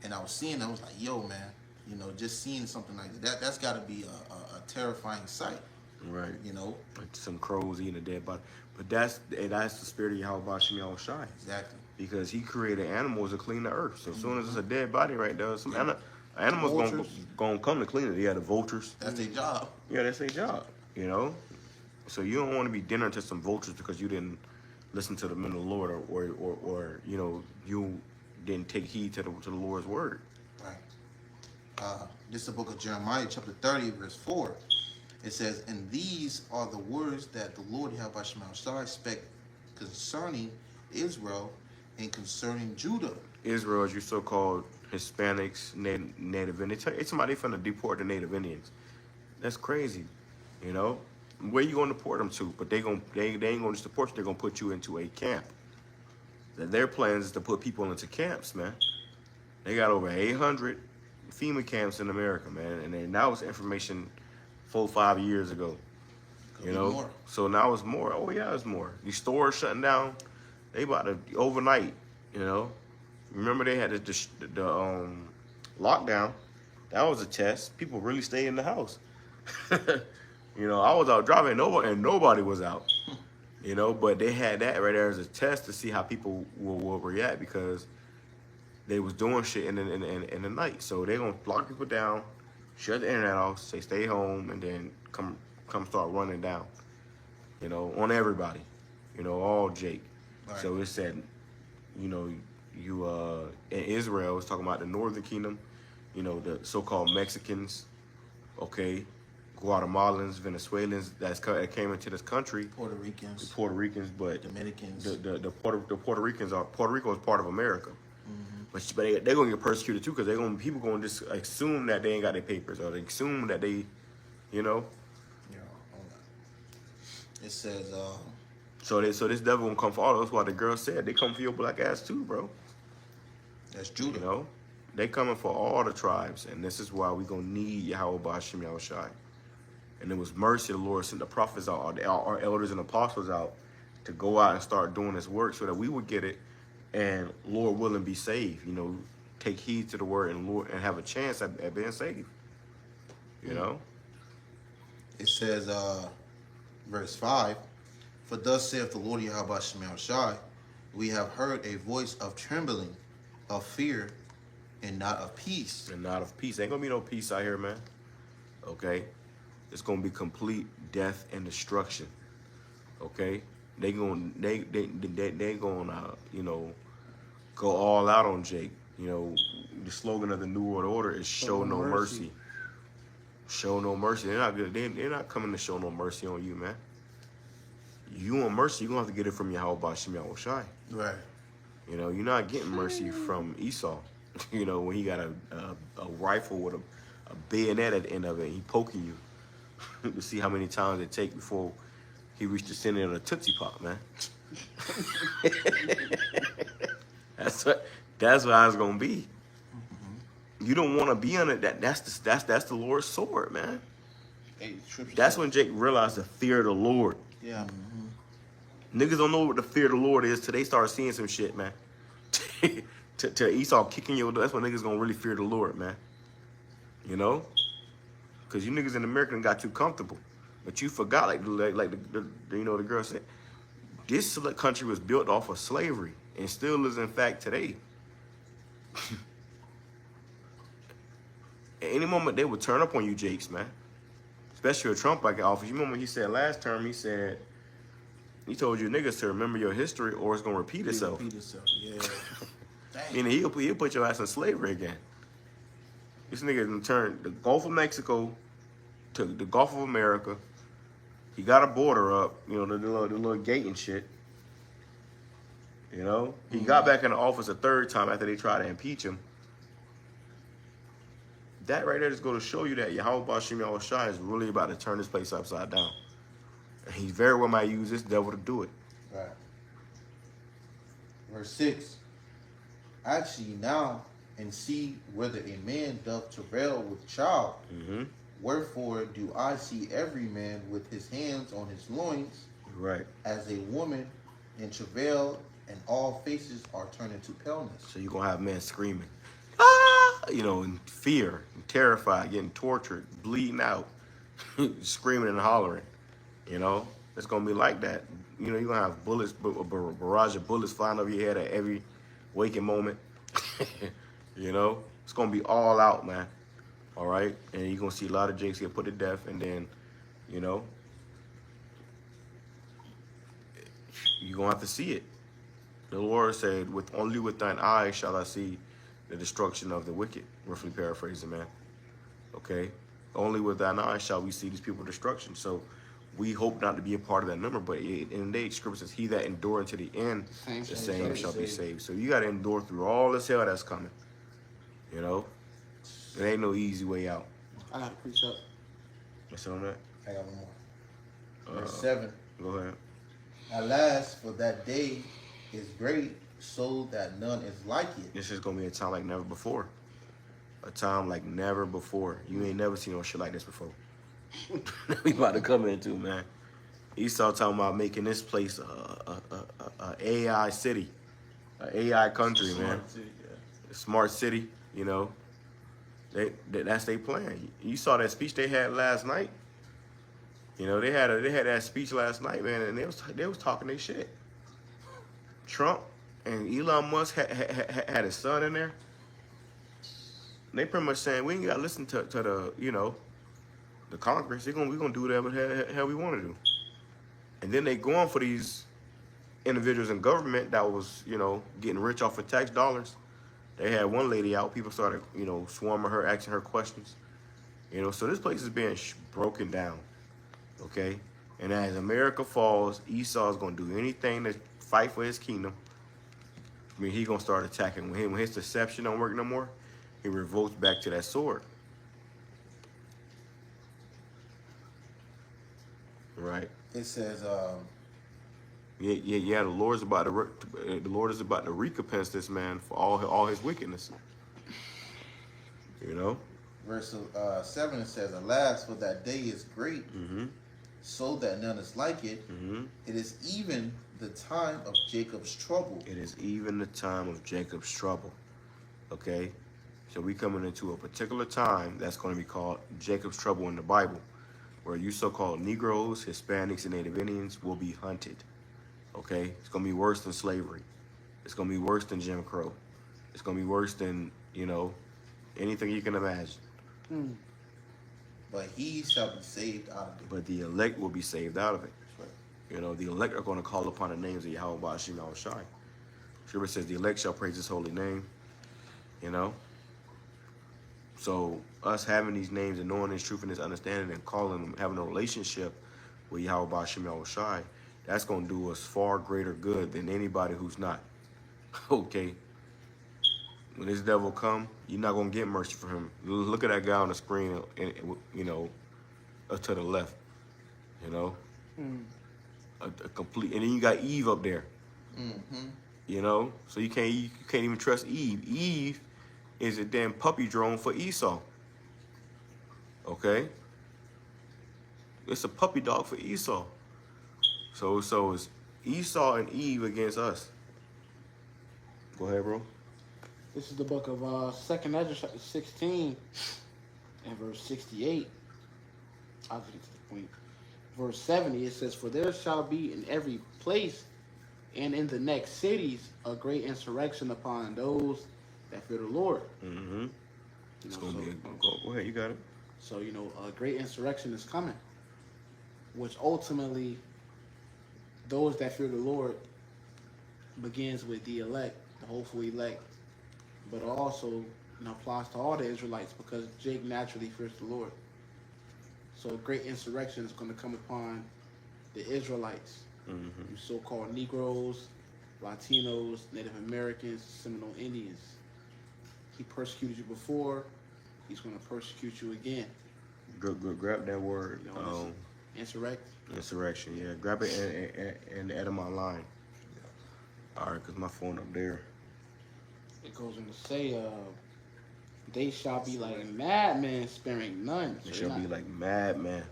And I was seeing, I was like, yo, man, you know, just seeing something like that's got to be a terrifying sight. Right. You know, like some crows eating a dead body. But that's the spirit of YAHAWASHI. Exactly. Because he created animals to clean the earth. So as soon as it's a dead body right there, some animals gonna come to clean it. Yeah, the vultures. That's their job. Yeah, that's their job. You know? So you don't want to be dinner to some vultures because you didn't listen to the men of the Lord or you know, you didn't take heed to the Lord's word. Right. This is the book of Jeremiah, chapter 30, verse 4. It says, and these are the words that the Lord YAHAWASHI spake concerning Israel and concerning Judah. Israel is your so-called Hispanics, Native Indians. It's somebody from the deport the Native Indians. That's crazy, you know? Where you gonna deport them to? But they ain't gonna just deport you. They're gonna put you into a camp. Their plans is to put people into camps, man. They got over 800 FEMA camps in America, man, and then that was information 4-5 years ago. You know, more. So now it's more. Oh yeah, it's more. These stores shutting down. They about to overnight. You know, remember they had the lockdown. That was a test. People really stayed in the house. You know, I was out driving, and nobody was out. You know, but they had that right there as a test to see how people will react because they was doing shit in the night. So they're gonna lock people down, shut the internet off, say stay home, and then come start running down. You know, on everybody. You know, all Jake. Right. So it said, you know, you in Israel, it's talking about the Northern Kingdom. You know, the so-called Mexicans, okay, Guatemalans, Venezuelans that came into this country. Puerto Ricans. The Puerto Ricans, but Dominicans. The Puerto Ricans are Puerto Rico is part of America. But they're gonna get persecuted too because people gonna just assume that they ain't got their papers or they assume that they, you know. Yeah. It says. So this devil gonna come for all. That's why the girl said they come for your black ass too, bro. That's Judah. You know, they coming for all the tribes, and this is why we gonna need YAHAWASHI. And it was mercy. The Lord sent the prophets out, our elders and apostles out, to go out and start doing this work so that we would get it, and Lord willing, be saved. You know, take heed to the word and have a chance at being saved. You know. It says, verse 5, for thus saith the Lord YAHAWASHI, we have heard a voice of trembling, of fear, and not of peace. And not of peace. Ain't gonna be no peace out here, man. Okay? It's gonna be complete death and destruction. Okay? They gonna you know, go all out on Jake. You know, the slogan of the New World Order is show no mercy. Show no mercy. They're not good. They're not coming to show no mercy on you, man. You want mercy, you're gonna have to get it from YAHAWASHI. Right. You know, you're not getting mercy from Esau. You know, when he got a rifle with a bayonet at the end of it, he poking you to see how many times it take before he reached the center of the Tootsie Pop, man. That's what it's gonna be. You don't want to be on it. That's the Lord's sword, man. That's when Jake realized the fear of the Lord. Yeah. Niggas don't know what the fear of the Lord is till they start seeing some shit, man. to Esau kicking you, that's when niggas gonna really fear the Lord, man. You know? Because you niggas in America got too comfortable. But you forgot, the you know, the girl said, this country was built off of slavery and still is in fact today. At any moment they would turn up on you, Jakes, man. Especially with Trump back in office. You remember what he said last term? He said, he told you niggas to remember your history or it's gonna repeat itself. Yeah. Meaning he'll put your ass in slavery again. This nigga turned the Gulf of Mexico to the Gulf of America. He got a border up, you know, the little gate and shit. You know? He got back in the office a third time after they tried to impeach him. That right there just go to show you that YAHAWASHI is really about to turn this place upside down. And he very well might use this devil to do it. Right. Verse 6. Ask ye now, and see whether a man doth travail with child. Wherefore do I see every man with his hands on his loins, Right. as a woman in travail, and all faces are turned into paleness. So you're gonna have men screaming, ah, you know, in fear, terrified, getting tortured, bleeding out, screaming and hollering. You know, it's gonna be like that. You know, you're gonna have bullets, a barrage of bullets flying over your head at every waking moment. You know, it's gonna be all out, man. All right, and you're gonna see a lot of Jakes get put to death, and then, you know, you're gonna have to see it. The Lord said, only with thine eyes shall I see the destruction of the wicked. Roughly paraphrasing, man. Okay? Only with thine eyes shall we see these people destruction. So we hope not to be a part of that number, but in the scripture says, he that endure unto the end, the same shall be saved. So you got to endure through all this hell that's coming. You know? There ain't no easy way out. I got to preach up. What's on that? I got one more. Verse 7. Go ahead. Alas, for that day is great, so that none is like it. This is going to be a time like never before. A time like never before. You ain't never seen no shit like this before. We about to come into, man. Esau talking about making this place a AI city, a AI country, man. City, A smart city, you know. That's their plan. You saw that speech they had last night. You know, they had that speech last night, man, and they was talking their shit. Trump and Elon Musk had his son in there. They pretty much saying we ain't gotta listen to the, you know, the Congress. We gonna do whatever the hell we want to do. And then they going for these individuals in government that was, you know, getting rich off of tax dollars. They had one lady out. People started, you know, swarming her, asking her questions. You know, so this place is being broken down. Okay? And as America falls, Esau is going to do anything to fight for his kingdom. I mean, he's going to start attacking. When his deception don't work no more, he revolts back to that sword. Right. It says, Yeah. The Lord is about to recompense this man for all his wickedness. You know. Verse 7, it says, alas, for that day is great, so that none is like it. It is even the time of Jacob's trouble. It is even the time of Jacob's trouble. Okay? So we coming into a particular time that's going to be called Jacob's trouble in the Bible, where you so-called Negroes, Hispanics, and Native Indians will be hunted. Okay? It's going to be worse than slavery. It's going to be worse than Jim Crow. It's going to be worse than, you know, anything you can imagine. But he shall be saved out of it. But the elect will be saved out of it. Right. You know, the elect are going to call upon the names of Yahweh, SHAMAIWAN. Scripture says the elect shall praise his holy name. You know? So us having these names and knowing this truth and this understanding and calling them, having a relationship with Yahweh SHAMAIWAN, that's going to do us far greater good than anybody who's not. Okay? When this devil come, you're not going to get mercy for him. Look at that guy on the screen, you know, to the left. You know? A complete, and then you got Eve up there. You know? So you can't even trust Eve. Eve is a damn puppy drone for Esau. Okay? It's a puppy dog for Esau. So it's Esau and Eve against us. Go ahead, bro. This is the book of 2nd Ezra, chapter 16, and verse 68. I'll get to the point. verse 70, it says, "For there shall be in every place and in the next cities a great insurrection upon those that fear the Lord." Mm-hmm. It's know, gonna so- be go ahead, you got it. So, a great insurrection is coming, which ultimately, those that fear the Lord begins with the elect, the hopeful elect, but also applies to all the Israelites because Jake naturally fears the Lord. So a great insurrection is going to come upon the Israelites, Mm-hmm. you so-called Negroes, Latinos, Native Americans, Seminole Indians. He persecuted you before, he's going to persecute you again. Good. Grab that word. Insurrect. Insurrection. Yeah, grab it and add them online. All right, cause my phone up there. It goes on to say, they shall be like madmen, sparing none. They shall be like madmen,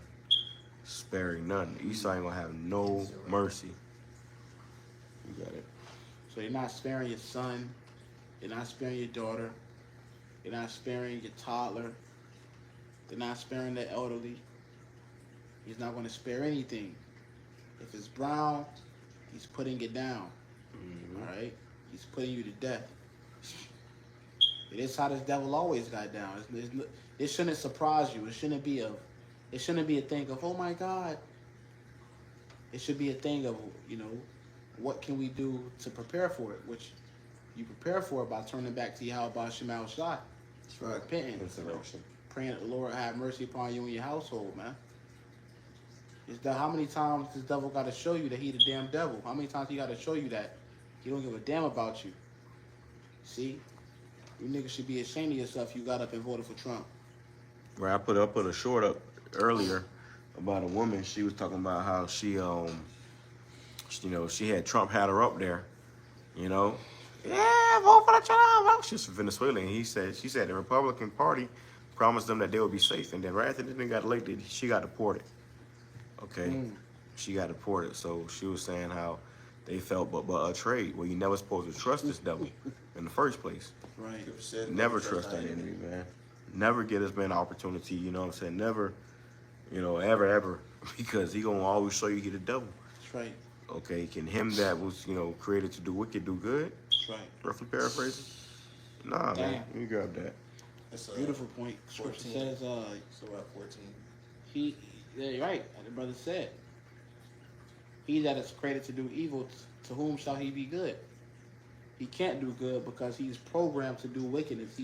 sparing none. Esau ain't gonna have no mercy. You got it. So they're not sparing your son, they're not sparing your daughter, they're not sparing your toddler, they're not sparing the elderly. He's not going to spare anything. If it's brown, he's putting it down. Mm-hmm. All right, he's putting you to death. It is how this devil always got down. It shouldn't surprise you. It shouldn't be a thing of, oh my God. It should be a thing of, what can we do to prepare for it? Which you prepare for it by turning back to Yahweh SHAMAIWAN. That's right. Repenting. Insurrection. Praying that the Lord have mercy upon you and your household, man. How many times this devil got to show you that he the damn devil? How many times he got to show you that he don't give a damn about you? See? You niggas should be ashamed of yourself. You got up and voted for Trump. Where I put a short up earlier about a woman. She was talking about how she had Trump had her up there, Yeah, vote for the Trump. She's from Venezuela, and she said the Republican Party promised them that they would be safe, and then right after they got elected, she got deported. Okay, she got deported. So she was saying how they felt but a trade. Well, you never supposed to trust this devil in the first place. Right. Never trust that enemy, man. Never get this man an opportunity. You know what I'm saying? Never, ever, because he gonna always show you he the devil. That's right. Okay, can him that was created to do wicked do good? That's right. Roughly paraphrasing. Nah, Damn. man, you grab that. That's Beautiful point. Scripture 14. says, So we're at 14. yeah, you're right. Like the brother said, he that is created to do evil, to whom shall he be good? He can't do good because he's programmed to do wickedness.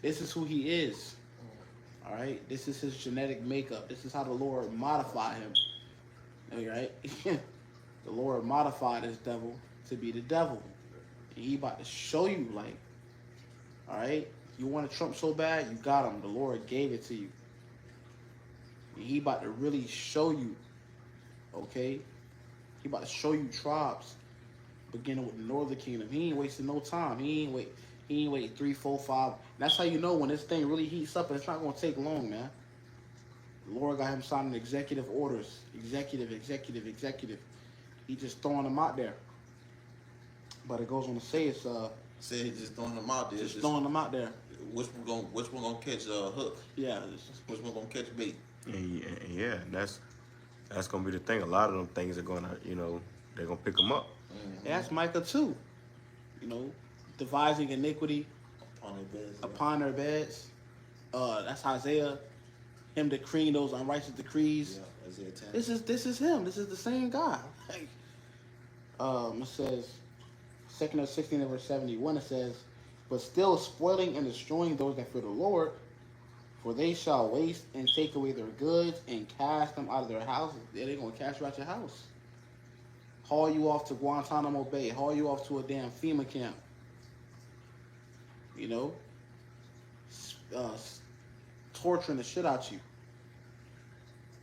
This is who he is. All right. This is his genetic makeup. This is how the Lord modified him. All right. The Lord modified this devil to be the devil. And he about to show you, all right, you want a Trump so bad, you got him. The Lord gave it to you. And he about to really show you, okay? He about to show you tribes, beginning with the Northern Kingdom. He ain't wasting no time. He ain't wait 3, 4, 5. And that's how you know when this thing really heats up, and it's not going to take long, man. The Lord got him signing executive orders. Executive. He just throwing them out there. But it goes on to say it's Said he's just throwing them out there. just throwing them out there. Which one gonna catch hook? Yeah. Which one gonna catch bait? And yeah, that's gonna be the thing. A lot of them things are gonna, they're gonna pick them up. Mm-hmm. And that's Micah too. Devising iniquity upon their beds. That's Isaiah. Him decreeing those unrighteous decrees. Yeah, Isaiah 10. This is him. This is the same guy. It says, 2 16 verse 71. It says, but still spoiling and destroying those that fear the Lord, for they shall waste and take away their goods and cast them out of their houses. They're gonna cast you out your house. Haul you off to Guantanamo Bay. Haul you off to a damn FEMA camp. Torturing the shit out you.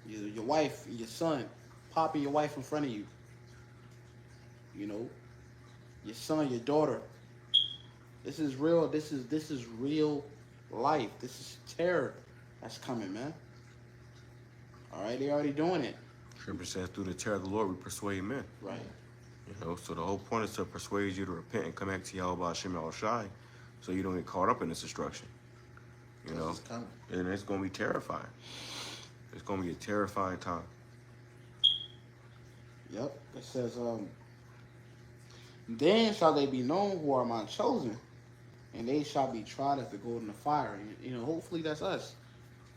Your wife, your son, popping your wife in front of you. Your son, your daughter. This is real. This is real life. This is terror that's coming, man. All right, they already doing it. Scripture says, through the terror of the Lord, we persuade men. Right. So the whole point is to persuade you to repent and come back to Yahweh SHAMAIWAN, so you don't get caught up in this destruction. It's coming. And it's going to be terrifying. It's going to be a terrifying time. Yep. It says, then shall they be known who are my chosen, and they shall be tried as the gold in the fire. And, hopefully that's us.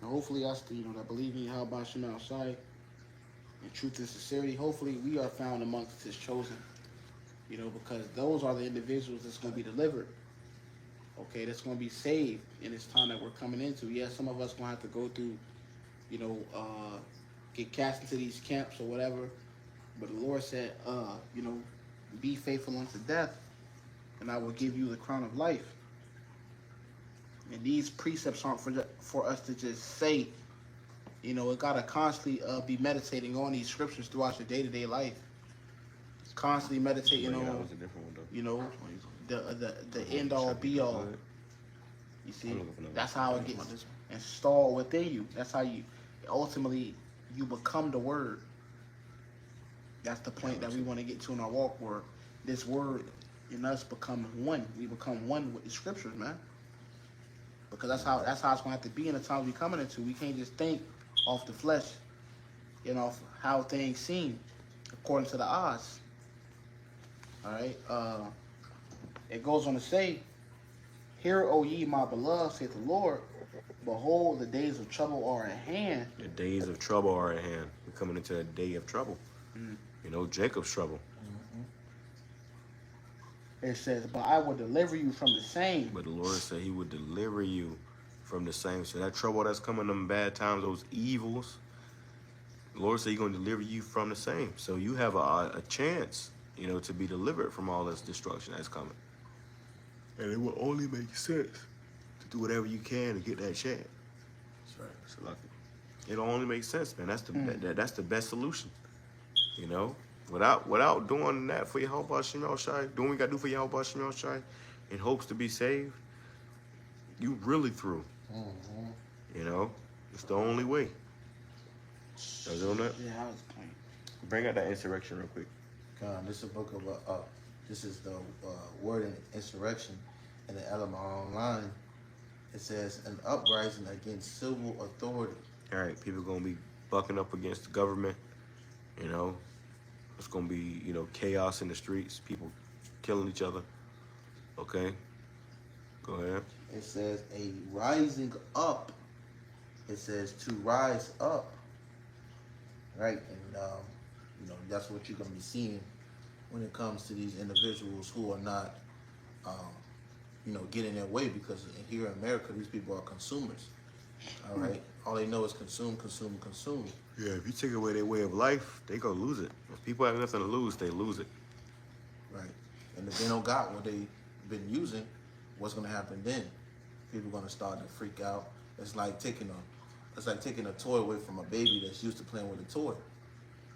And hopefully us, that believe in Yahweh Shai in truth and sincerity. Hopefully we are found amongst his chosen, because those are the individuals that's going to be delivered. Okay, that's going to be saved in this time that we're coming into. Yes, some of us going to have to go through, get cast into these camps or whatever. But the Lord said, be faithful unto death, and I will give you the crown of life. And these precepts aren't for us to just say. It got to constantly be meditating on these scriptures throughout your day-to-day life. Constantly meditating on, the end-all, be-all. You see, that's how it gets installed within you. That's how you, ultimately, you become the word. That's the point that we want to get to in our walk, where this word in us becomes one. We become one with the scriptures, man. Because that's how it's going to have to be in the times we're coming into. We can't just think off the flesh, off how things seem according to the odds. All right. It goes on to say, "Hear, O ye my beloved, saith the Lord, behold, the days of trouble are at hand." The days of trouble are at hand. We're coming into a day of trouble. Jacob's trouble. It says, "But I will deliver you from the same." But the Lord said he would deliver you from the same. So that trouble that's coming, them bad times, those evils, the Lord said he's going to deliver you from the same. So you have a chance, to be delivered from all this destruction that's coming. And it will only make sense to do whatever you can to get that chance. That's right. So like, it'll only make sense, man. That's the best solution. Without doing that for Yahweh Shai, doing what we got to do for Yahweh Shai in hopes to be saved, you really through. It's the only way. Is it on that? Yeah, I was playing. Bring out that insurrection real quick. This is a book of this is the word in insurrection in the element online. It says an uprising against civil authority. All right, people gonna be bucking up against the government. It's gonna be chaos in the streets, people killing each other. Okay, go ahead. It says a rising up. It says to rise up. Right, and that's what you're gonna be seeing when it comes to these individuals who are not, getting their way, because here in America, these people are consumers. All right, all they know is consume, consume, consume. Yeah, if you take away their way of life, they gonna lose it. If people have nothing to lose, they lose it. Right, and if they don't got what they've been using, what's gonna happen then? People are gonna start to freak out. It's like taking a toy away from a baby that's used to playing with a toy.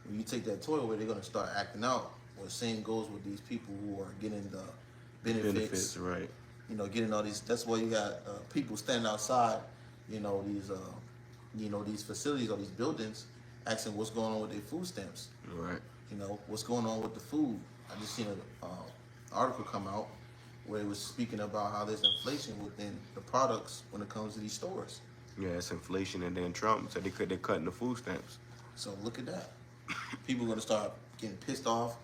When you take that toy away, they're gonna start acting out. Well, the same goes with these people who are getting the benefits, right? Getting all these. That's why you got people standing outside, these facilities or these buildings, asking what's going on with their food stamps. Right. What's going on with the food. I just seen an article come out where it was speaking about how there's inflation within the products when it comes to these stores. Yeah, it's inflation, and then Trump said they're cutting the food stamps. So look at that. People are gonna start getting pissed off.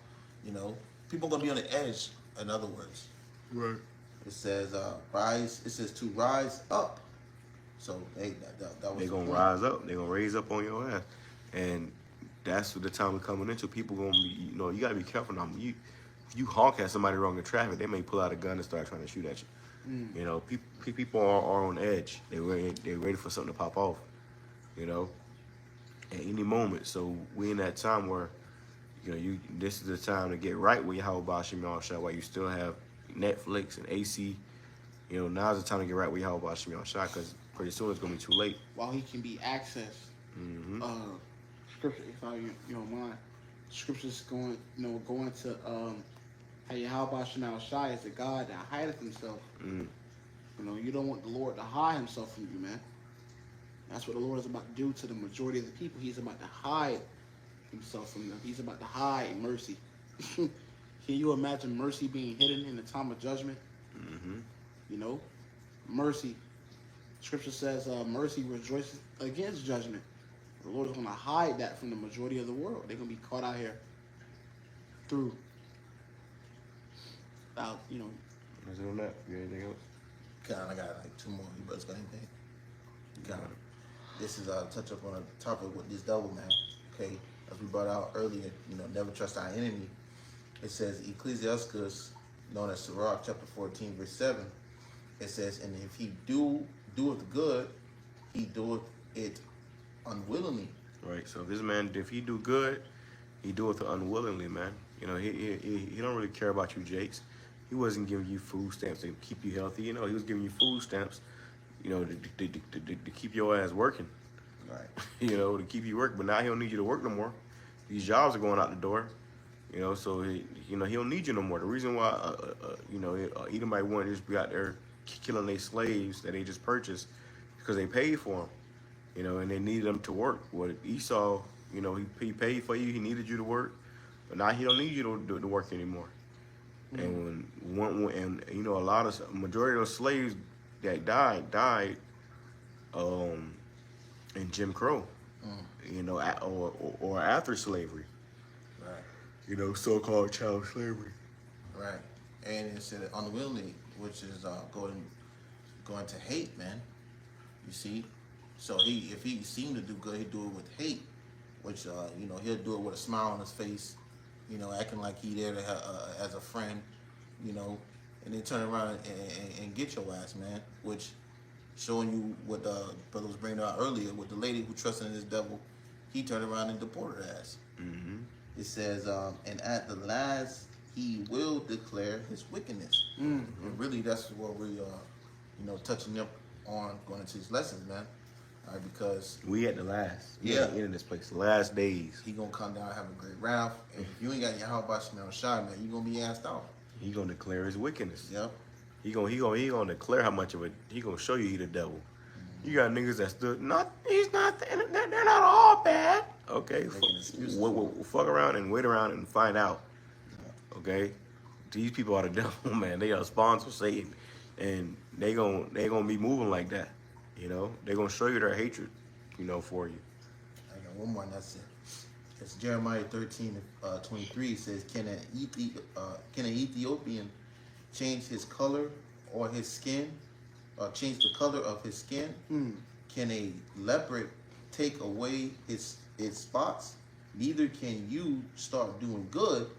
People are gonna be on the edge. In other words, right. It says rise. It says to rise up. So that was. They're gonna rise up. They're gonna raise up on your ass, and that's what the time we're coming into. People gonna be, you gotta be careful now. If you honk at somebody wrong in traffic, they may pull out a gun and start trying to shoot at you. People are on edge. They're ready for something to pop off. At any moment. So we in that time where, this is the time to get right with Yahweh Shimon Shai, while you still have Netflix and AC. Now's the time to get right with Yahweh Shimon Shai, because pretty soon it's gonna be too late. While he can be accessed. Scripture, if you don't mind, scriptures going to how Yahweh Shimon Shai is the God that hideth himself. You don't want the Lord to hide himself from you, man. That's what the Lord is about to do to the majority of the people. He's about to hide himself from them. He's about to hide mercy. Can you imagine mercy being hidden in the time of judgment? Mercy. Scripture says mercy rejoices against judgment. The Lord is going to hide that from the majority of the world. They're going to be caught out here through. You know. Is it on that? You got anything else? I got like 2 more. You brothers got anything? This is touch up on a topic with this devil, man. Okay, as we brought out earlier, you know, never trust our enemy. It says Ecclesiastes, known as Sirach, chapter 14, verse 7. It says, and if he doeth good, he doeth it unwillingly. Right. So this man, if he do good, he doeth it unwillingly, man. You know, he don't really care about you, Jakes. He wasn't giving you food stamps to keep you healthy. You know, he was giving you food stamps, you know, to keep your ass working. Right. You know, to keep you working. But now he don't need you to work no more. These jobs are going out the door. You know, so he don't need you no more. The reason why, Edomite one just be out there killing their slaves that they just purchased because they paid for them. You know, and they needed them to work. Well, Esau, you know, he paid for you. He needed you to work, but now he don't need you to work anymore. And when you know, majority of those slaves that died in Jim Crow, you know, or after slavery. Right. You know, so-called child slavery. Right. And it said unwillingly, which is going to hate, man. You see? So if he seemed to do good, he'd do it with hate, which, you know, he'll do it with a smile on his face, you know, acting like he there to as a friend, you know, and then turn around and get your ass, man, which showing you what the brother was bringing out earlier with the lady who trusted in this devil, he turned around and deported her ass. Mm-hmm. It says, and at the last he will declare his wickedness. And really, that's what we you know, touching up on going into these lessons, man. All right, because We at the last. We Yeah. at the end of this place. The last days. he gonna come down and have a great wrath. And if you ain't got YAHWASHI on shine, man, you gonna be asked out. He gonna declare his wickedness. Yep. He gonna declare how much of it. He gonna show you he the devil. You got niggas that stood. He's not. They're not all bad. Okay. Making excuses. We'll fuck around and wait around and find out. Okay. These people are the devil, man. They are sponsors, Satan, and they gonna be moving like that. You know, they're gonna show you their hatred, you know, for you. I got one more, and that's it. It's Jeremiah 13:23. It says, can an Ethiopian change his color or his skin, or change the color of his skin? Can a leopard take away its spots? Neither can you start doing good,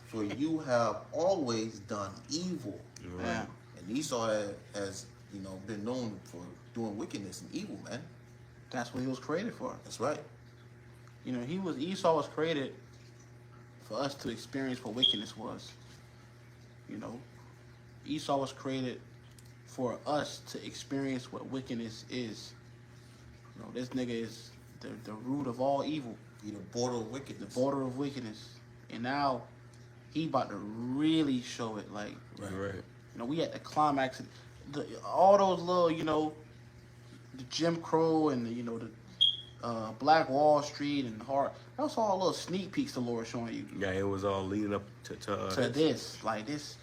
for you have always done evil. Yeah. And Esau has, you know, been known for doing wickedness and evil, man. That's what he was created for. That's right. You know, Esau was created for us to experience what wickedness was. You know, Esau was created for us to experience what wickedness is. You know, this nigga is the root of all evil, Be the border of the wickedness. border of wickedness. And now he about to really show it. Like, Right. you know, we at the climax. All those little, you know, the Jim Crow and the, you know, the Black Wall Street and Hard. That's all little sneak peeks the Lord showing you. Yeah, it was all leading up to This, like this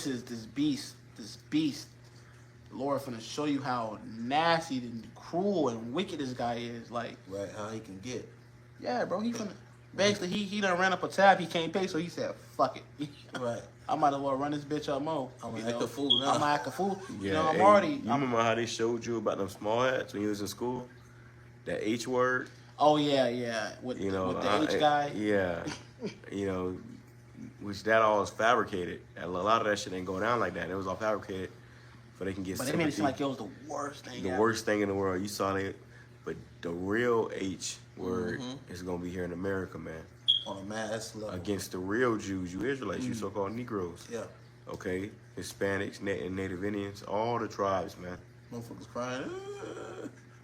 is this beast. The Lord finna show you how nasty and cruel and wicked this guy is. Like, Right, how he can get. yeah, bro, he finna basically he done ran up a tab he can't pay, so he said, "Fuck it." Right. I might as well run this bitch up more. I'm You gonna act know? a fool now. I'm gonna act a fool. Yeah, You know, I'm hey, already. You remember how they showed you about them small hats when you was in school? That H word. Oh yeah, with You know, with the H guy. Yeah. You know, which that all is fabricated. A lot of that shit ain't go down like that. It was all fabricated, so they can get. But they made it sympathy. seem like it was the worst thing. The ever. worst thing in the world. You saw it, but the real H word is gonna be here in America, man. On a mass level. Against the real Jews, you Israelites, you so-called Negroes. Yeah. Okay, Hispanics, and Native Indians, all the tribes, man. Motherfuckers crying.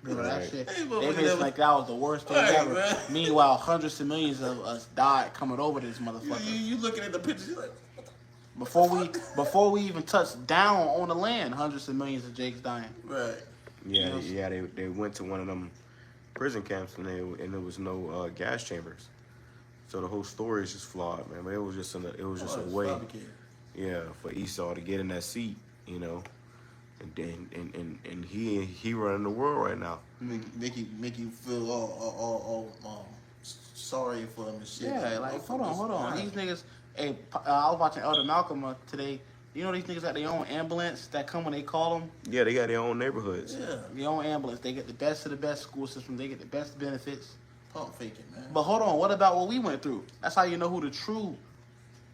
You know, that Right. shit. Hey, They but made it whatever. seem like that was the worst thing Right, ever. man. Meanwhile, hundreds of millions of us died coming over this motherfucker. You looking at the pictures, you're like, Before we even touched down on the land, hundreds of millions of Jakes dying. right. Yeah, yeah. They went to one of them prison camps and there was no gas chambers, so the whole story is just flawed, man. But it was just a way, Fabricated. yeah, for Esau to get in that seat, you know, and he running the world right now. Make you feel all sorry for them and shit. Yeah, like, hold on. Right. These niggas, hey, I was watching Elder Malcolm today. You know these niggas got their own ambulance that come when they call them? Yeah, they got their own neighborhoods. Yeah. Their own ambulance. They get the best of the best school system. They get the best benefits. Pump faking, man. But hold on, what about what we went through? That's how you know who the true,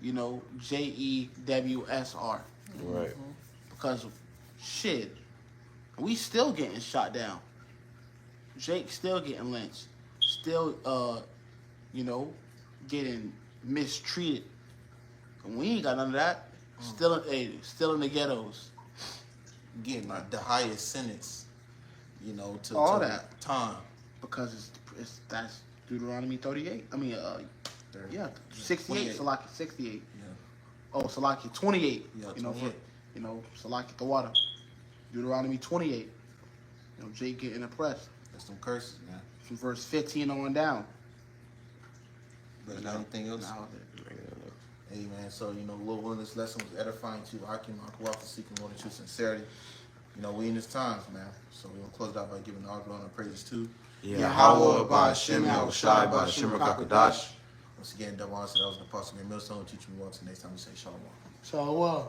JEWS are. Right. Because, shit, we still getting shot down. Jake still getting lynched. Still, getting mistreated. And we ain't got none of that. Still in the ghettos. Getting the highest sentence, to All to that. time. Because that's Deuteronomy 38. I mean, 68. 28. Salaki 68. Yeah. Oh, Salaki 28. Yeah, For 28. Salaki the water. Deuteronomy 28. Jake getting oppressed. That's some curses, man. From verse 15 on down. But not anything else? Now, Hey, man, so, Lord willing, this lesson was edifying to Akim Akwa for seeking Lord and true sincerity. We in this times, man. So we're going to close it out by giving all glory and praises to Yahawah, BAHASHAM, Yahawashi, BAHASHAM, HaKadosh. Once again, double honor, that was an apostle, millstone, teach me well. Until next time we say shalom. Shalom.